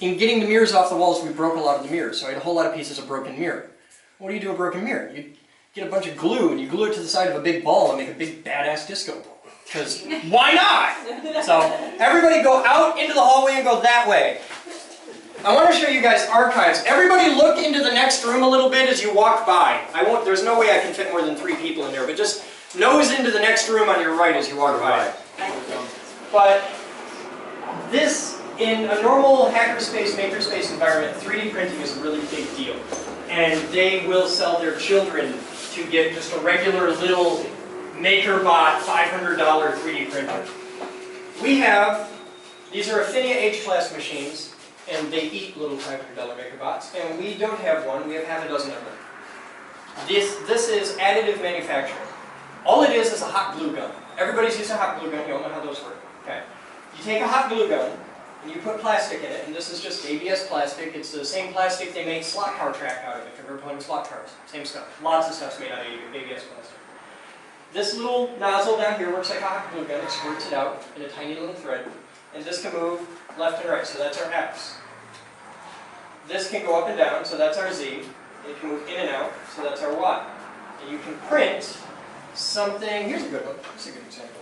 in getting the mirrors off the walls, we broke a lot of the mirrors, so I had a whole lot of pieces of broken mirror. What do you do with a broken mirror? You get a bunch of glue, and you glue it to the side of a big ball and make a big badass disco ball. Because why not? So everybody go out into the hallway and go that way. I want to show you guys archives. Everybody look into the next room a little bit as you walk by. There's no way I can fit more than 3 people in there, but just nose into the next room on your right as you walk by. But this, in a normal hackerspace, makerspace environment, 3D printing is a really big deal. And they will sell their children to get just a regular little MakerBot $500 3D printer. These are Affinia H-class machines, and they eat little $500 MakerBots, and we don't have one, we have half a dozen of them. This is additive manufacturing. All it is a hot glue gun. Everybody's used a hot glue gun, you all know how those work. Okay. You take a hot glue gun, and you put plastic in it, and this is just ABS plastic. It's the same plastic they make slot car track out of if you've ever played with slot cars. Same stuff. Lots of stuff's made out of ABS plastic. This little nozzle down here works like a hot glue gun. It squirts it out in a tiny little thread, and this can move left and right, so that's our X. This can go up and down, so that's our Z. It can move in and out, so that's our Y. And you can print something, here's a good one, here's a good example.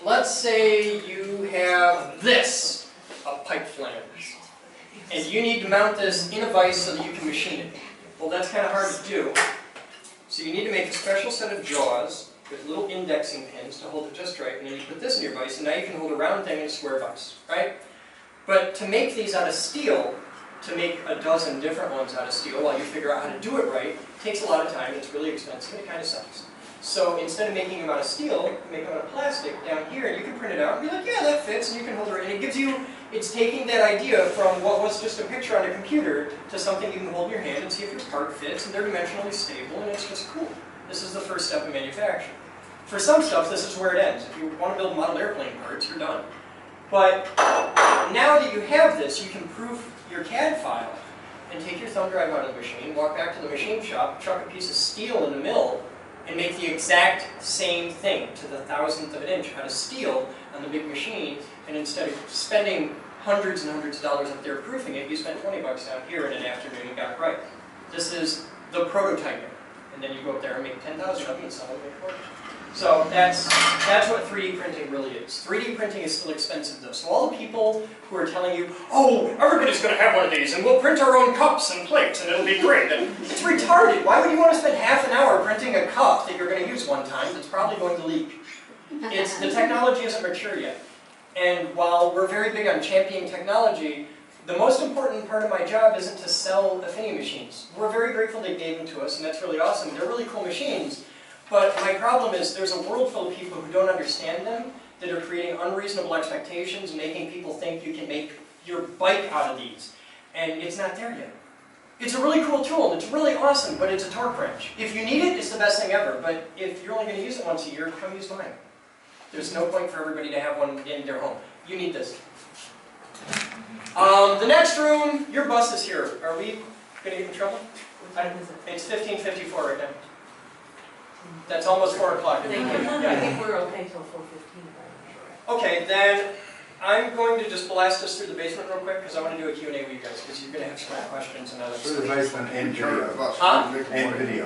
Let's say you have this, a pipe flange, and you need to mount this in a vise so that you can machine it. Well, that's kind of hard to do. So you need to make a special set of jaws with little indexing pins to hold it just right, and then you put this in your vise, and now you can hold a round thing in a square vise, right? But to make these out of steel, to make a dozen different ones out of steel while you figure out how to do it right, takes a lot of time, it's really expensive, and it kind of sucks. So instead of making them out of steel, you make them out of plastic down here, and you can print it out and be like, yeah, that fits, and you can hold it right. And it gives you, it's taking that idea from what was just a picture on a computer to something you can hold in your hand and see if your part fits, and they're dimensionally stable, and it's just cool. This is the first step in manufacturing. For some stuff, this is where it ends. If you want to build model airplane parts, you're done. But now that you have this, you can proof your CAD file and take your thumb drive out of the machine, walk back to the machine shop, chuck a piece of steel in the mill, and make the exact same thing to the thousandth of an inch out of steel on the big machine. And instead of spending hundreds and hundreds of dollars up there proofing it, you spend 20 bucks down here in an afternoon and got it right. This is the prototyping. And then you go up there and make 10,000 of them and sell them and make more. So that's what 3D printing really is. 3D printing is still expensive though. So all the people who are telling you, oh, everybody's going to have one of these and we'll print our own cups and plates and it'll be great. And it's retarded. Why would you want to spend half an hour printing a cup that you're going to use one time that's probably going to leak? The technology isn't mature yet. And while we're very big on championing technology, the most important part of my job isn't to sell Affinity machines. We're very grateful they gave them to us and that's really awesome. They're really cool machines. But my problem is there's a world full of people who don't understand them, that are creating unreasonable expectations, making people think you can make your bike out of these. And it's not there yet. It's a really cool tool, and it's really awesome, but it's a torque wrench. If you need it, it's the best thing ever. But if you're only going to use it once a year, come use mine. There's no point for everybody to have one in their home. You need this. The next room, your bus is here. Are we going to get in trouble? It's 15:54 right now. That's almost 4 o'clock. I think we're okay till 4:15. Okay, then I'm going to just blast us through the basement real quick because I want to do a Q&A with you guys because you're going to have some more questions and other Through the stuff. basement and video. Huh? And video.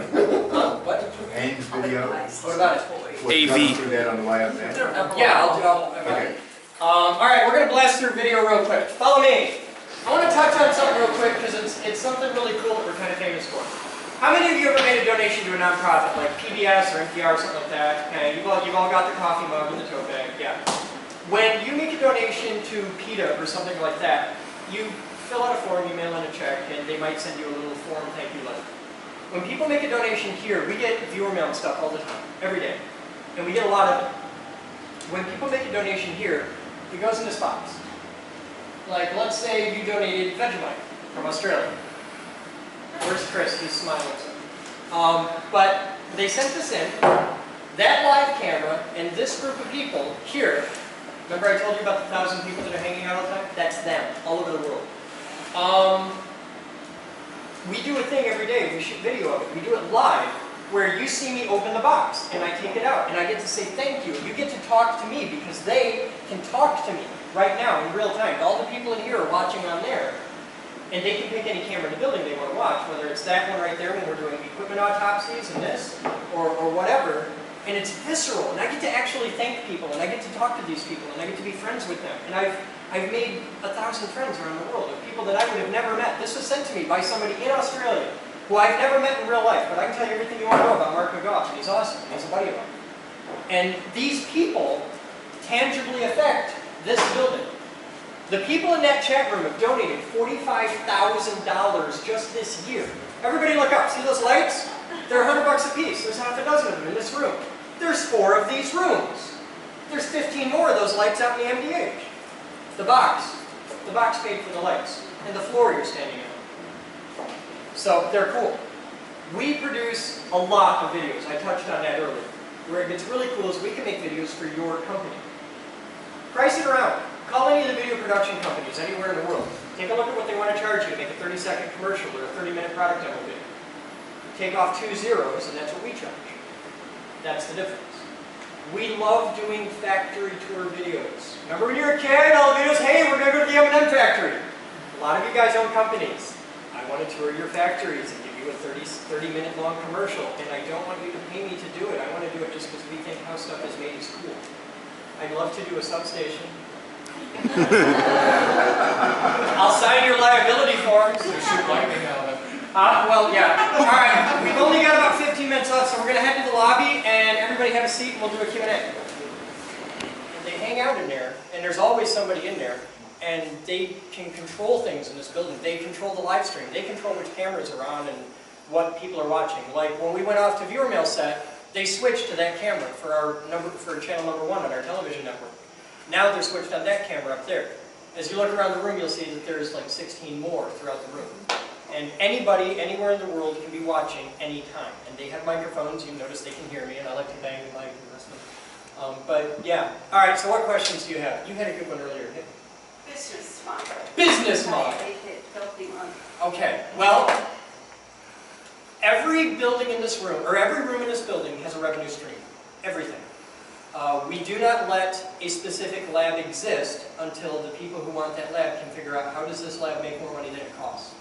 What? And video. What about it? AV. Through that on the way up there. Yeah, I'll do it. Okay. Alright, we're going to blast through video real quick. Follow me. I want to touch on something real quick because it's something really cool that we're kind of famous for. How many of you ever made a donation to a nonprofit like PBS or NPR or something like that? Okay, you've all got the coffee mug and the tote bag, yeah. When you make a donation to PETA or something like that, you fill out a form, you mail in a check, and they might send you a little form thank you letter. When people make a donation here, we get viewer mail and stuff all the time, every day. And we get a lot of it. When people make a donation here, it goes in this box. Like, let's say you donated Vegemite from Australia. Where's Chris? He's smiling. But they sent this in, that live camera, and this group of people here, remember I told you about the 1,000 people that are hanging out all the time? That's them, all over the world. We do a thing every day, we shoot video of it, we do it live, where you see me open the box, and I take it out, and I get to say thank you. You get to talk to me, because they can talk to me right now in real time. All the people in here are watching on there. And they can pick any camera in the building they want to watch, whether it's that one right there when we're doing equipment autopsies and this, or whatever. And it's visceral, and I get to actually thank people, and I get to talk to these people, and I get to be friends with them. And I've made 1,000 friends around the world of people that I would have never met. This was sent to me by somebody in Australia, who I've never met in real life, but I can tell you everything you want to know about Mark McGough, and he's awesome, and he's a buddy of mine. And these people tangibly affect this building. The people in that chat room have donated $45,000 just this year. Everybody look up. See those lights? They're $100 a piece. There's half a dozen of them in this room. There's 4 of these rooms. There's 15 more of those lights out in the MDH. The box paid for the lights. And the floor you're standing on. So they're cool. We produce a lot of videos. I touched on that earlier. Where it gets really cool is we can make videos for your company. Price it around. Call any of the video production companies anywhere in the world. Take a look at what they want to charge you. Make a 30-second commercial or a 30-minute product demo video. Take off 2 zeros, and that's what we charge. That's the difference. We love doing factory tour videos. Remember when you were a kid, all the videos, hey, we're going to go to the M&M factory. A lot of you guys own companies. I want to tour your factories and give you a 30-minute long commercial, and I don't want you to pay me to do it. I want to do it just because we think how stuff is made is cool. I'd love to do a substation. I'll sign your liability forms. Well, yeah. All right, we've only got about 15 minutes left, so we're going to head to the lobby, and everybody have a seat, and we'll do a Q&A. And they hang out in there, and there's always somebody in there, and they can control things in this building. They control the live stream. They control which cameras are on and what people are watching. Like when we went off to viewer mail set, they switched to that camera for channel number 1 on our television network. Now they're switched on that camera up there. As you look around the room, you'll see that there's like 16 more throughout the room. And anybody, anywhere in the world can be watching anytime. And they have microphones. You notice they can hear me, and I like to bang the mic and the rest of them. But yeah. All right, so what questions do you have? You had a good one earlier. Business model. Business model. I hate it, filthy money. Okay, well, every building in this room, or every room in this building has a revenue stream. Everything. We do not let a specific lab exist until the people who want that lab can figure out how does this lab make more money than it costs.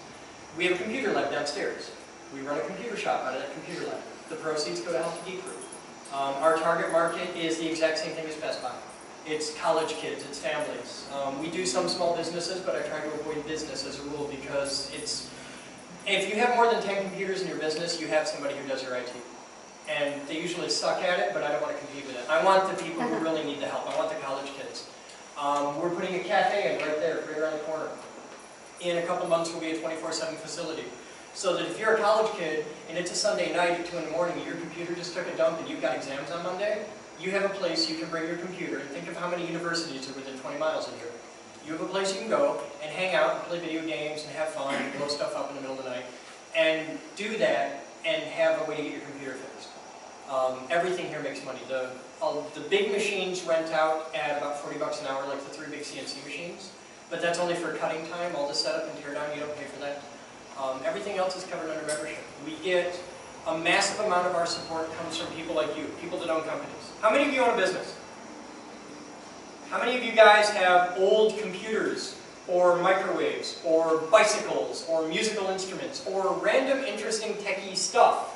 We have a computer lab downstairs. We run a computer shop out of that computer lab. The proceeds go to help the Geek Group. Our target market is the exact same thing as Best Buy. It's college kids, it's families. We do some small businesses, but I try to avoid business as a rule because if you have more than 10 computers in your business, you have somebody who does your IT. And they usually suck at it, but I don't want to compete with it. I want the people who really need the help. I want the college kids. We're putting a cafe in right there, right around the corner. In a couple months, we'll be a 24/7 facility. So that if you're a college kid and it's a Sunday night at 2 in the morning and your computer just took a dump and you've got exams on Monday, you have a place you can bring your computer. And think of how many universities are within 20 miles of here. You have a place you can go and hang out and play video games and have fun and blow stuff up in the middle of the night. And do that and have a way to get your computer fixed. Everything here makes money. The big machines rent out at about 40 bucks an hour, like the 3 big CNC machines. But that's only for cutting time. All the setup and tear down, you don't pay for that. Everything else is covered under membership. We get a massive amount of our support comes from people like you, people that own companies. How many of you own a business? How many of you guys have old computers, or microwaves, or bicycles, or musical instruments, or random interesting techie stuff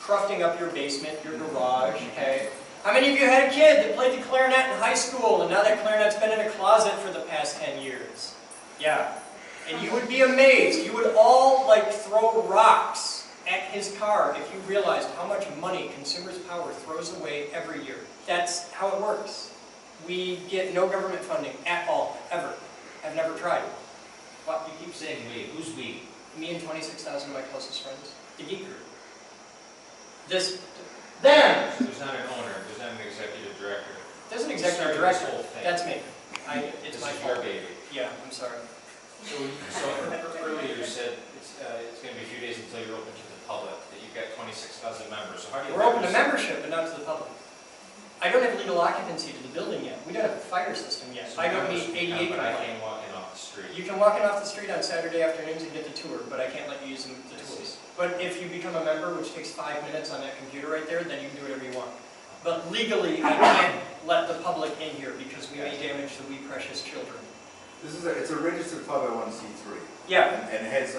crufting up your basement, your garage, okay? How many of you had a kid that played the clarinet in high school and now that clarinet's been in a closet for the past 10 years? Yeah. And you would be amazed. You would all like throw rocks at his car if you realized how much money Consumers Power throws away every year. That's how it works. We get no government funding at all, ever. I've never tried. Well, you keep saying we. Who's we? Me and 26,000 of my closest friends. The Geek Group. Them! So there's not an owner, there's not an executive director. There's an executive Started this director. whole thing. That's me. It's This my is fault. your baby. Yeah, I'm sorry. So earlier you said it's going to be a few days until you're open to the public, that you've got 26,000 members. So how do you... We're open to membership, but not to the public. I don't have legal occupancy to the building yet. We don't have a fire system yet. So I don't members need can 88 come, but I compliant. can't walk in off the street. You can walk in off the street on Saturday afternoons and get the tour, but I can't let you use the tools. But if you become a member, which takes 5 minutes on that computer right there, then you can do whatever you want. But legally, I can't let the public in here because we may damage the wee precious children. It's a registered 501c3. Yeah. And it has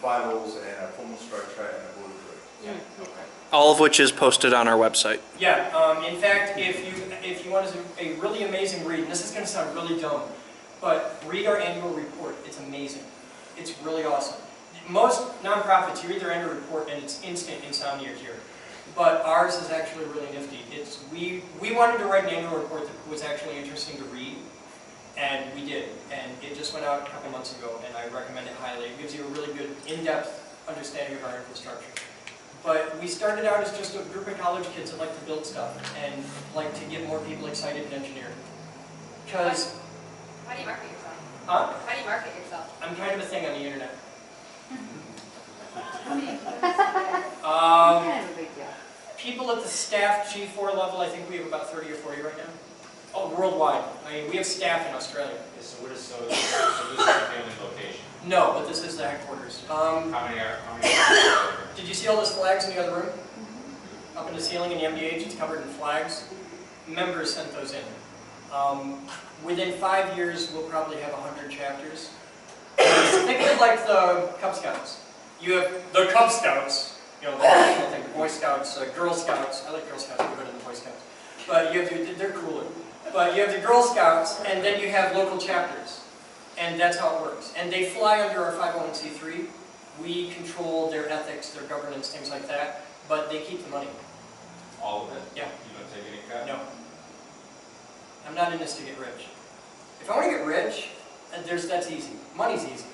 vitals and a formal structure and a board group. Yeah, okay. All of which is posted on our website. Yeah, in fact, if you want to do a really amazing read, and this is going to sound really dumb, but read our annual report. It's amazing. It's really awesome. Most nonprofits, you read their annual report and it's instant insomnia cure. But ours is actually really nifty. We wanted to write an annual report that was actually interesting to read, and we did. And it just went out a couple months ago, and I recommend it highly. It gives you a really good, in-depth understanding of our infrastructure. But we started out as just a group of college kids that like to build stuff and like to get more people excited in engineering. Because... How do you market yourself? Huh? How do you market yourself? I'm kind of a thing on the internet. People at the staff G4 level, I think we have about 30 or 40 right now. Oh, worldwide. I mean, we have staff in Australia. So what is, so this is the only location? No, but this is the headquarters. How many are there? Did you see all those flags in the other room? Up in the ceiling in the MDH, it's covered in flags. Members sent those in. Within 5 years, we'll probably have 100 chapters. Think of it like the Cub Scouts. You have the Cub Scouts, you know, the national thing, the Boy Scouts, Girl Scouts. I like Girl Scouts better than the Boy Scouts. But you have they're cooler. But you have the Girl Scouts, and then you have local chapters. And that's how it works. And they fly under our 501c3. We control their ethics, their governance, things like that. But they keep the money. All of it? Yeah. You don't take any cut? No. I'm not in this to get rich. If I want to get rich, that's easy. Money's easy.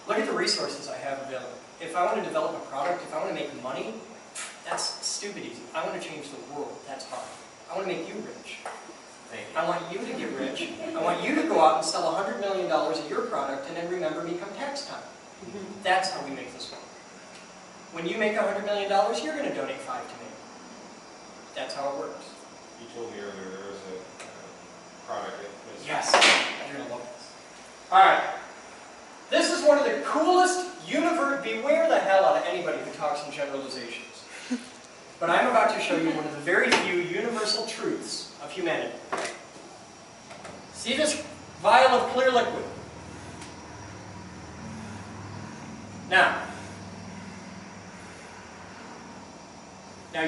Look at the resources I have available. If I want to develop a product, if I want to make money, that's stupid easy. I want to change the world. That's hard. I want to make you rich. I want you to get rich. I want you to go out and sell $100 million of your product and then remember me come tax time. That's how we make this work. When you make $100 million, you're going to donate 5 to me. That's how it works. You told me earlier there was a product that was... Yes. You're going to love this. Alright. This is one of the coolest universe... Beware the hell out of anybody who talks in generalizations. But I'm about to show you one of the very few universal truths of humanity. See this vial of clear liquid? Now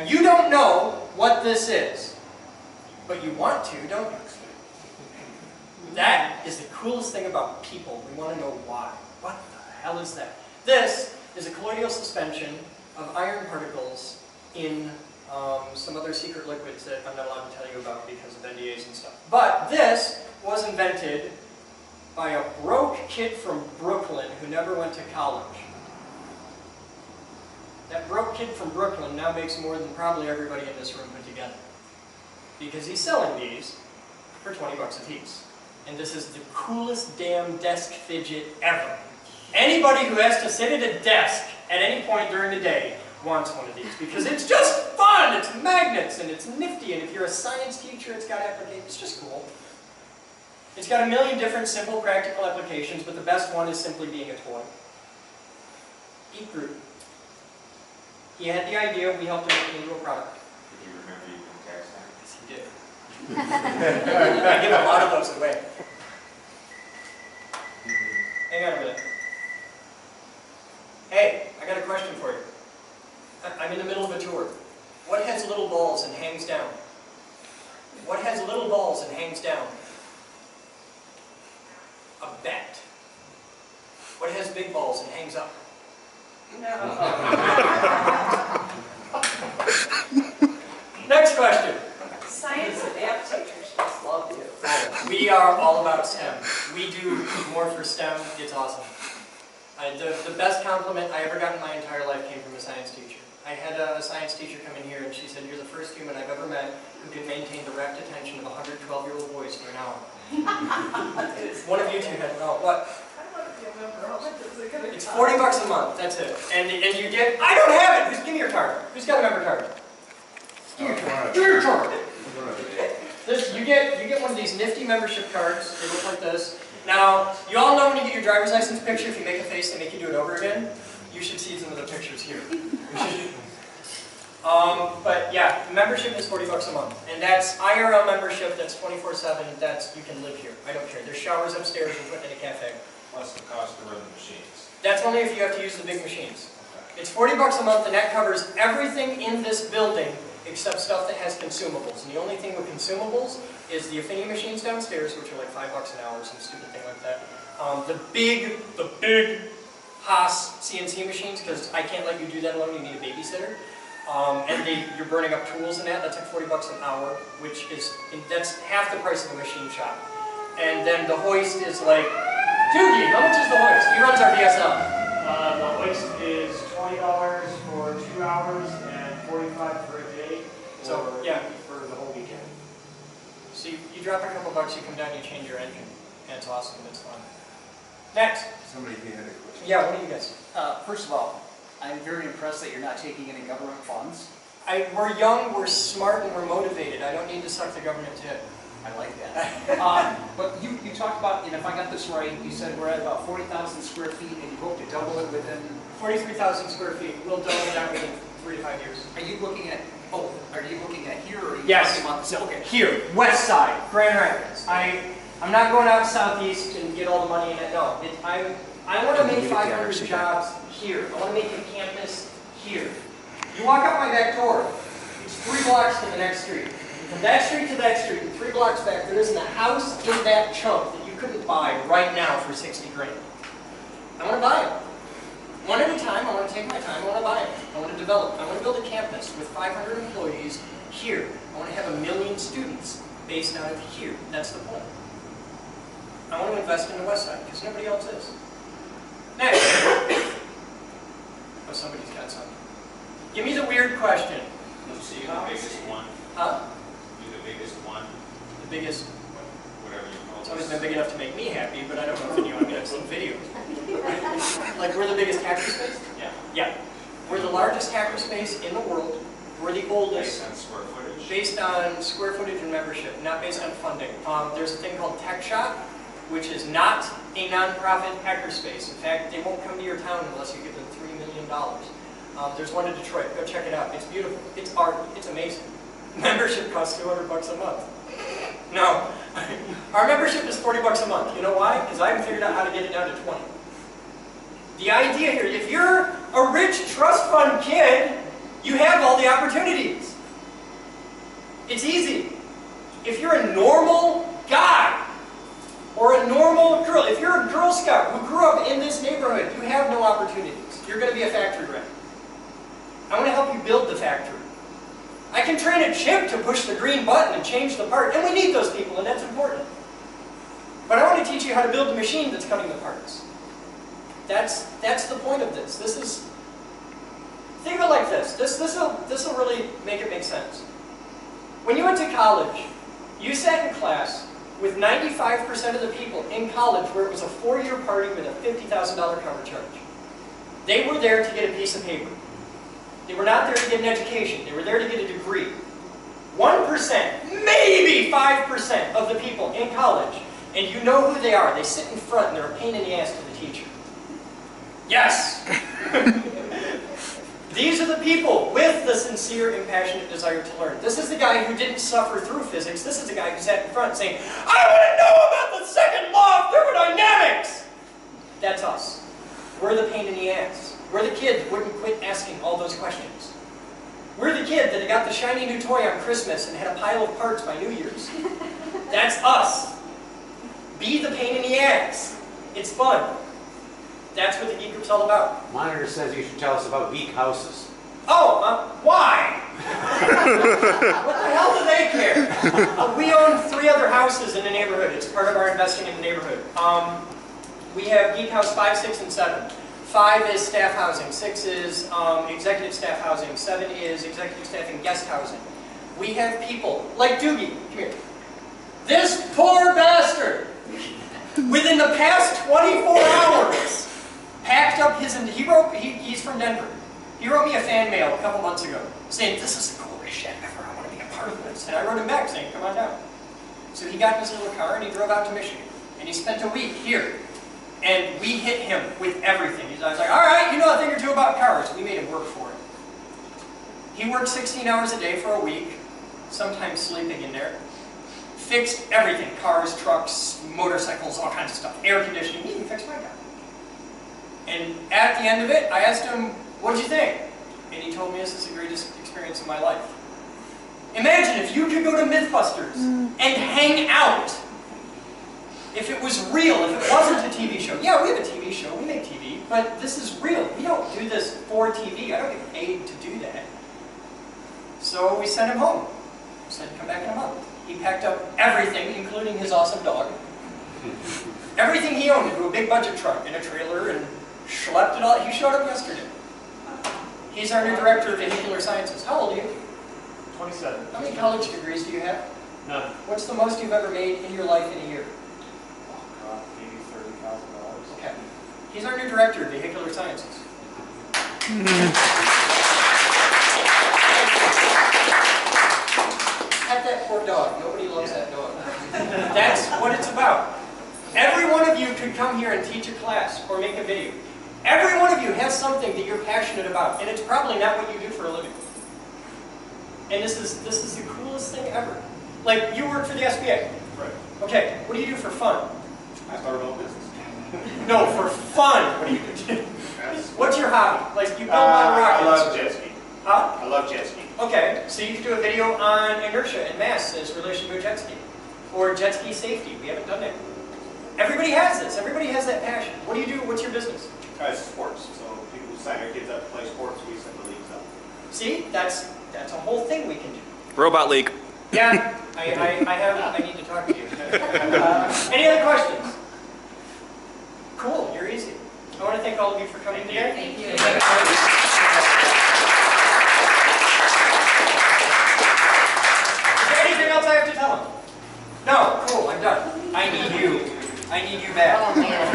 you don't know what this is, but you want to, don't you? That is the coolest thing about people. We want to know why. What the hell is that? This is a colloidal suspension of iron particles in some other secret liquids that I'm not allowed to tell you about because of NDAs and stuff. But this was invented by a broke kid from Brooklyn who never went to college. That broke kid from Brooklyn now makes more than probably everybody in this room put together. Because he's selling these for 20 bucks a piece. And this is the coolest damn desk fidget ever. Anybody who has to sit at a desk at any point during the day wants one of these. Because it's just fun! It's magnets and it's nifty. And if you're a science teacher, it's got applications. It's just cool. It's got a million different simple practical applications, but the best one is simply being a toy. Geek Group. He had the idea, we helped him make it into a product. Did you remember you can tax time? Yes, he did. I give a lot of those away. Hang on a minute. Hey, I got a question for you. I'm in the middle of a tour. What has little balls and hangs down? What has little balls and hangs down? A bat. What has big balls and hangs up? No. Next question. Science and math teachers just love you. We are all about STEM. We do more for STEM. It's awesome. The best compliment I ever got in my entire life came from a science teacher. I had a science teacher come in here and she said, "You're the first human I've ever met who can maintain the rapt attention of 112-year-old boys for an hour." One of you two had, oh, what? It's 40 bucks a month, that's it. And you get, I don't have it! Give me your card. Who's got a member card? Give me your card. Give me your card. This, you get one of these nifty membership cards. They look like this. Now, you all know when you get your driver's license picture, if you make a face, they make you do it over again. You should see some of the pictures here. But yeah, membership is 40 bucks a month. And that's IRL membership, that's 24/7, that's, you can live here. I don't care. There's showers upstairs and put in a cafe. Plus the cost to run the machines. That's only if you have to use the big machines. It's 40 bucks a month and that covers everything in this building except stuff that has consumables. And the only thing with consumables is the affinity machines downstairs, which are like 5 bucks an hour, some stupid thing like that. The big Haas CNC machines, because I can't let you do that alone, you need a babysitter. You're burning up tools and that's like 40 bucks an hour, which is, that's half the price of a machine shop. And then the hoist is like, Doogie, how much is the hoist? He runs our DSL. The hoist is $20 for 2 hours and $45 for a day. So, yeah. For the whole weekend. So you drop a couple bucks, you come down, you change your engine. And it's awesome, it's fun. Next. Somebody had a question. Yeah, what do you guys? First of all, I'm very impressed that you're not taking any government funds. We're young, we're smart, and we're motivated. I don't need to suck the government tit. I like that. But you talked about, and if I got this right, you said we're at about 40,000 square feet and you hope to double it within... 43,000 square feet. We'll double that within 3 to 5 years. Are you looking at, are you looking at here or are you Yes. talking about the... Okay. Here, west side, Grand Rapids. I'm not going out southeast and get all the money in it. No, I want to make 500 jobs here. I want to make a campus here. You walk out my back door, it's 3 blocks to the next street. From that street to that street, and 3 blocks back, there isn't a house in that chunk that you couldn't buy right now for 60 grand. I want to buy it. One at a time, I want to take my time, I want to buy it. I want to develop, I want to build a campus with 500 employees here. I want to have 1 million students based out of here. That's the point. I want to invest in the west side, because nobody else is. Next. Oh, somebody's got something. Give me the weird question. So you're the biggest one? Huh? You're the biggest one? The biggest... Whatever you call it. It's always been big enough to make me happy, but I don't know if anyone I've seen videos. Like, we're the biggest hackerspace? Yeah. Yeah. We're the largest hackerspace in the world. We're the oldest. Based on square footage? Based on square footage and membership, not based on funding. There's a thing called Tech Shop, which is not a non-profit hackerspace. In fact, they won't come to your town unless you give them $3 million. There's one in Detroit. Go check it out. It's beautiful. It's art. It's amazing. Membership costs $200 a month. No. Our membership is $40 a month. You know why? Because I haven't figured out how to get it down to 20. The idea here, if you're a rich trust fund kid, you have all the opportunities. It's easy. If you're a normal guy, or a normal girl, if you're a Girl Scout who grew up in this neighborhood, you have no opportunities. You're going to be a factory rat. I want to help you build the factory. I can train a chimp to push the green button and change the part, and we need those people, and that's important. But I want to teach you how to build the machine that's cutting the parts. That's the point of this. This is, think of it like this. This will really make it make sense. When you went to college, you sat in class with 95% of the people in college where it was a 4-year party with a $50,000 cover charge. They were there to get a piece of paper. They were not there to get an education. They were there to get a degree. 1%, maybe 5% of the people in college, and you know who they are. They sit in front and they're a pain in the ass to the teacher. Yes! These are the people with the sincere and passionate desire to learn. This is the guy who didn't suffer through physics. This is the guy who sat in front saying, I want to know about the second law of thermodynamics! That's us. We're the pain in the ass. We're the kid that wouldn't quit asking all those questions. We're the kid that got the shiny new toy on Christmas and had a pile of parts by New Year's. That's us. Be the pain in the ass. It's fun. That's what the Geek Group's all about. Monitor says you should tell us about geek houses. Oh, why? What the hell do they care? We own 3 other houses in the neighborhood. It's part of our investing in the neighborhood. We have Geek House 5, 6, and 7. 5 is staff housing, 6 is executive staff housing, 7 is executive staff and guest housing. We have people like Doogie, come here. This poor bastard, within the past 24 hours, packed up his, he's from Denver. He wrote me a fan mail a couple months ago saying, this is the coolest shit ever, I want to be a part of this. And I wrote him back saying, come on down. So he got in his little car and he drove out to Michigan. And he spent a week here. And we hit him with everything. I was like, all right, you know a thing or two about cars. We made him work for it. He worked 16 hours a day for a week, sometimes sleeping in there. Fixed everything, cars, trucks, motorcycles, all kinds of stuff. Air conditioning, he even fixed my car. And at the end of it, I asked him, what'd you think? And he told me this is the greatest experience of my life. Imagine if you could go to Mythbusters and hang out. If it was real, if it wasn't a TV show. Yeah, we have a TV show, we make TV, but this is real. We don't do this for TV. I don't get paid to do that. So we sent him home. We said, come back in a month. He packed up everything, including his awesome dog. Everything he owned into a big budget truck and a trailer and schlepped it all. He showed up yesterday. He's our new director of vehicular sciences. How old are you? 27. How many college degrees do you have? None. What's the most you've ever made in your life in a year? Maybe $30,000. Okay. He's our new director of vehicular sciences. poor dog. Nobody loves that dog. That's what it's about. Every one of you could come here and teach a class or make a video. Every one of you has something that you're passionate about, and it's probably not what you do for a living. And this is the coolest thing ever. Like, you work for the SBA. Right. Okay, what do you do for fun? I started a business. No, for fun. What do you do? What's your hobby? Like, you build model rockets. I love jet ski. Huh? I love jet ski. Okay, so you could do a video on inertia and mass as relation to a jet ski. Or jet ski safety. We haven't done that. Everybody has this. Everybody has that passion. What do you do? What's your business? It's sports. So people who sign their kids up to play sports, we send the leagues up. See, that's a whole thing we can do. Robot League. Yeah, I need to talk to you. Any other questions? Cool, you're easy. I want to thank all of you for coming today. Thank you. Is there anything else I have to tell them? No, cool, I'm done. I need you. I need you back. Oh, man.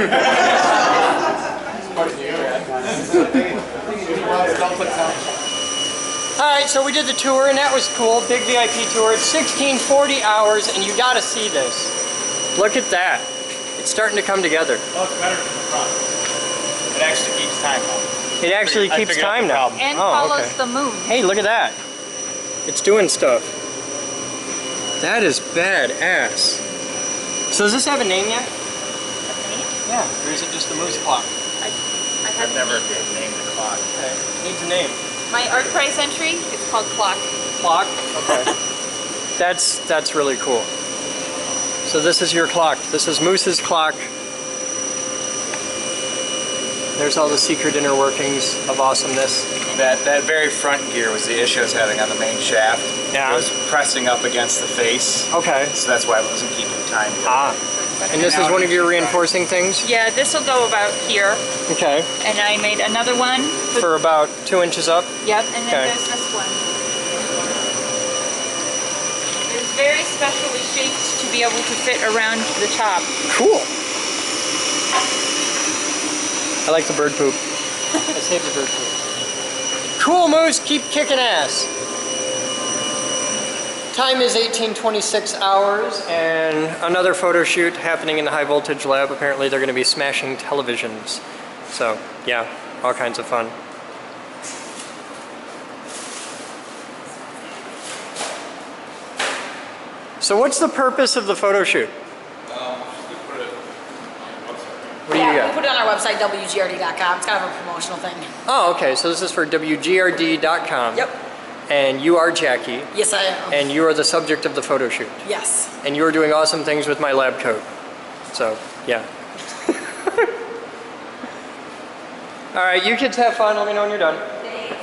Alright, so we did the tour and that was cool. Big VIP tour. It's 1640 hours and you gotta see this. Look at that. It's starting to come together. Oh, it's better than the front. It actually keeps time now. It actually keeps time now. And Oh, follows okay. the moon. Hey, look at that. It's doing stuff. That is badass. So does this have a name yet? Yeah. Or is it just the moose clock? I have never named the clock. Okay. Needs a name. my art price entry. It's called Clock. Clock? Okay. That's really cool. So this is your clock. This is Moose's clock. There's all the secret inner workings of awesomeness. That very front gear was the issue I was having on the main shaft. Yeah. It was pressing up against the face. Okay. So that's why I wasn't keeping time. Ah. And this is one of your reinforcing things? Yeah, this will go about here. Okay. And I made another one. For about 2 inches up? Yep, and then Okay. there's this one. It's very specially shaped to be able to fit around the top. Cool. I like the bird poop. I saved the bird poop. Cool, Moose. Keep kicking ass. Time is 18:26 hours, and another photo shoot happening in the high voltage lab. Apparently they're going to be smashing televisions. So, yeah, all kinds of fun. So what's the purpose of the photo shoot? What do you We got? put it on our website, WGRD.com. It's kind of a promotional thing. Oh, okay. So this is for WGRD.com. Yep. And you are Jackie. Yes, I am. And you are the subject of the photo shoot. Yes. And you are doing awesome things with my lab coat. So, yeah. All right, you kids have fun. Let me know when you're done. Thanks.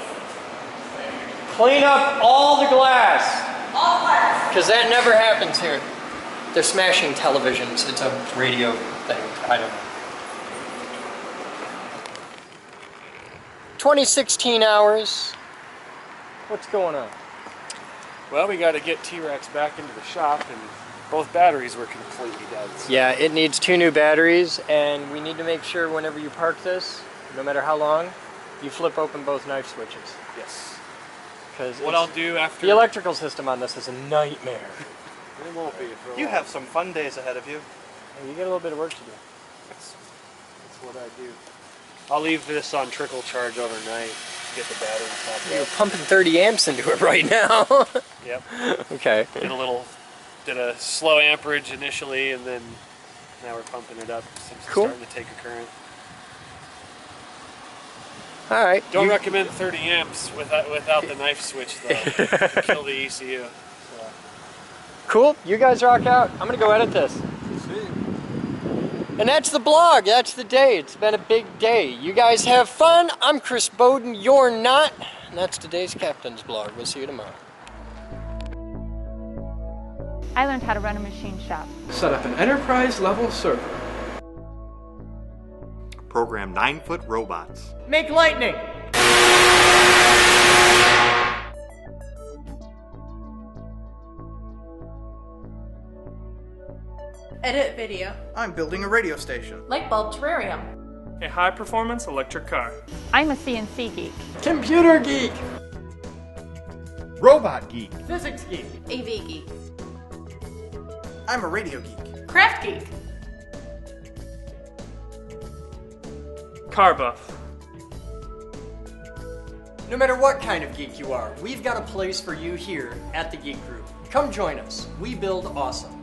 Clean up all the glass. All glass. Because that never happens here. They're smashing televisions. It's a radio thing. I don't know. 2016 hours. What's going on? Well, we got to get T-Rex back into the shop, and both batteries were completely dead. So. Yeah, it needs 2 new batteries, and we need to make sure whenever you park this, no matter how long, you flip open both knife switches. Yes. Because what I'll do after the electrical system on this is a nightmare. It won't be for a You while. have some fun days ahead of you. You got a little bit of work to do. That's what I do. I'll leave this on trickle charge overnight to get the battery topped You're up. pumping 30 amps into it right now. Yep. Okay. Did a slow amperage initially, and then now we're pumping it up since it's Cool. starting to take a current. All right. Don't recommend 30 amps without the knife switch though. Kill the ECU. So. Cool. You guys rock out. I'm gonna go edit this. And that's the blog. That's the day. It's been a big day. You guys have fun. I'm Chris Boden. You're not. And that's today's Captain's blog. We'll see you tomorrow. I learned how to run a machine shop. Set up an enterprise level server. Program 9-foot robots. Make lightning. Edit video. I'm building a radio station. Light bulb terrarium. A high-performance electric car. I'm a CNC geek. Computer geek. Robot geek. Physics geek. AV geek. I'm a radio geek. Craft geek. Car buff. No matter what kind of geek you are, we've got a place for you here at the Geek Group. Come join us. We build awesome.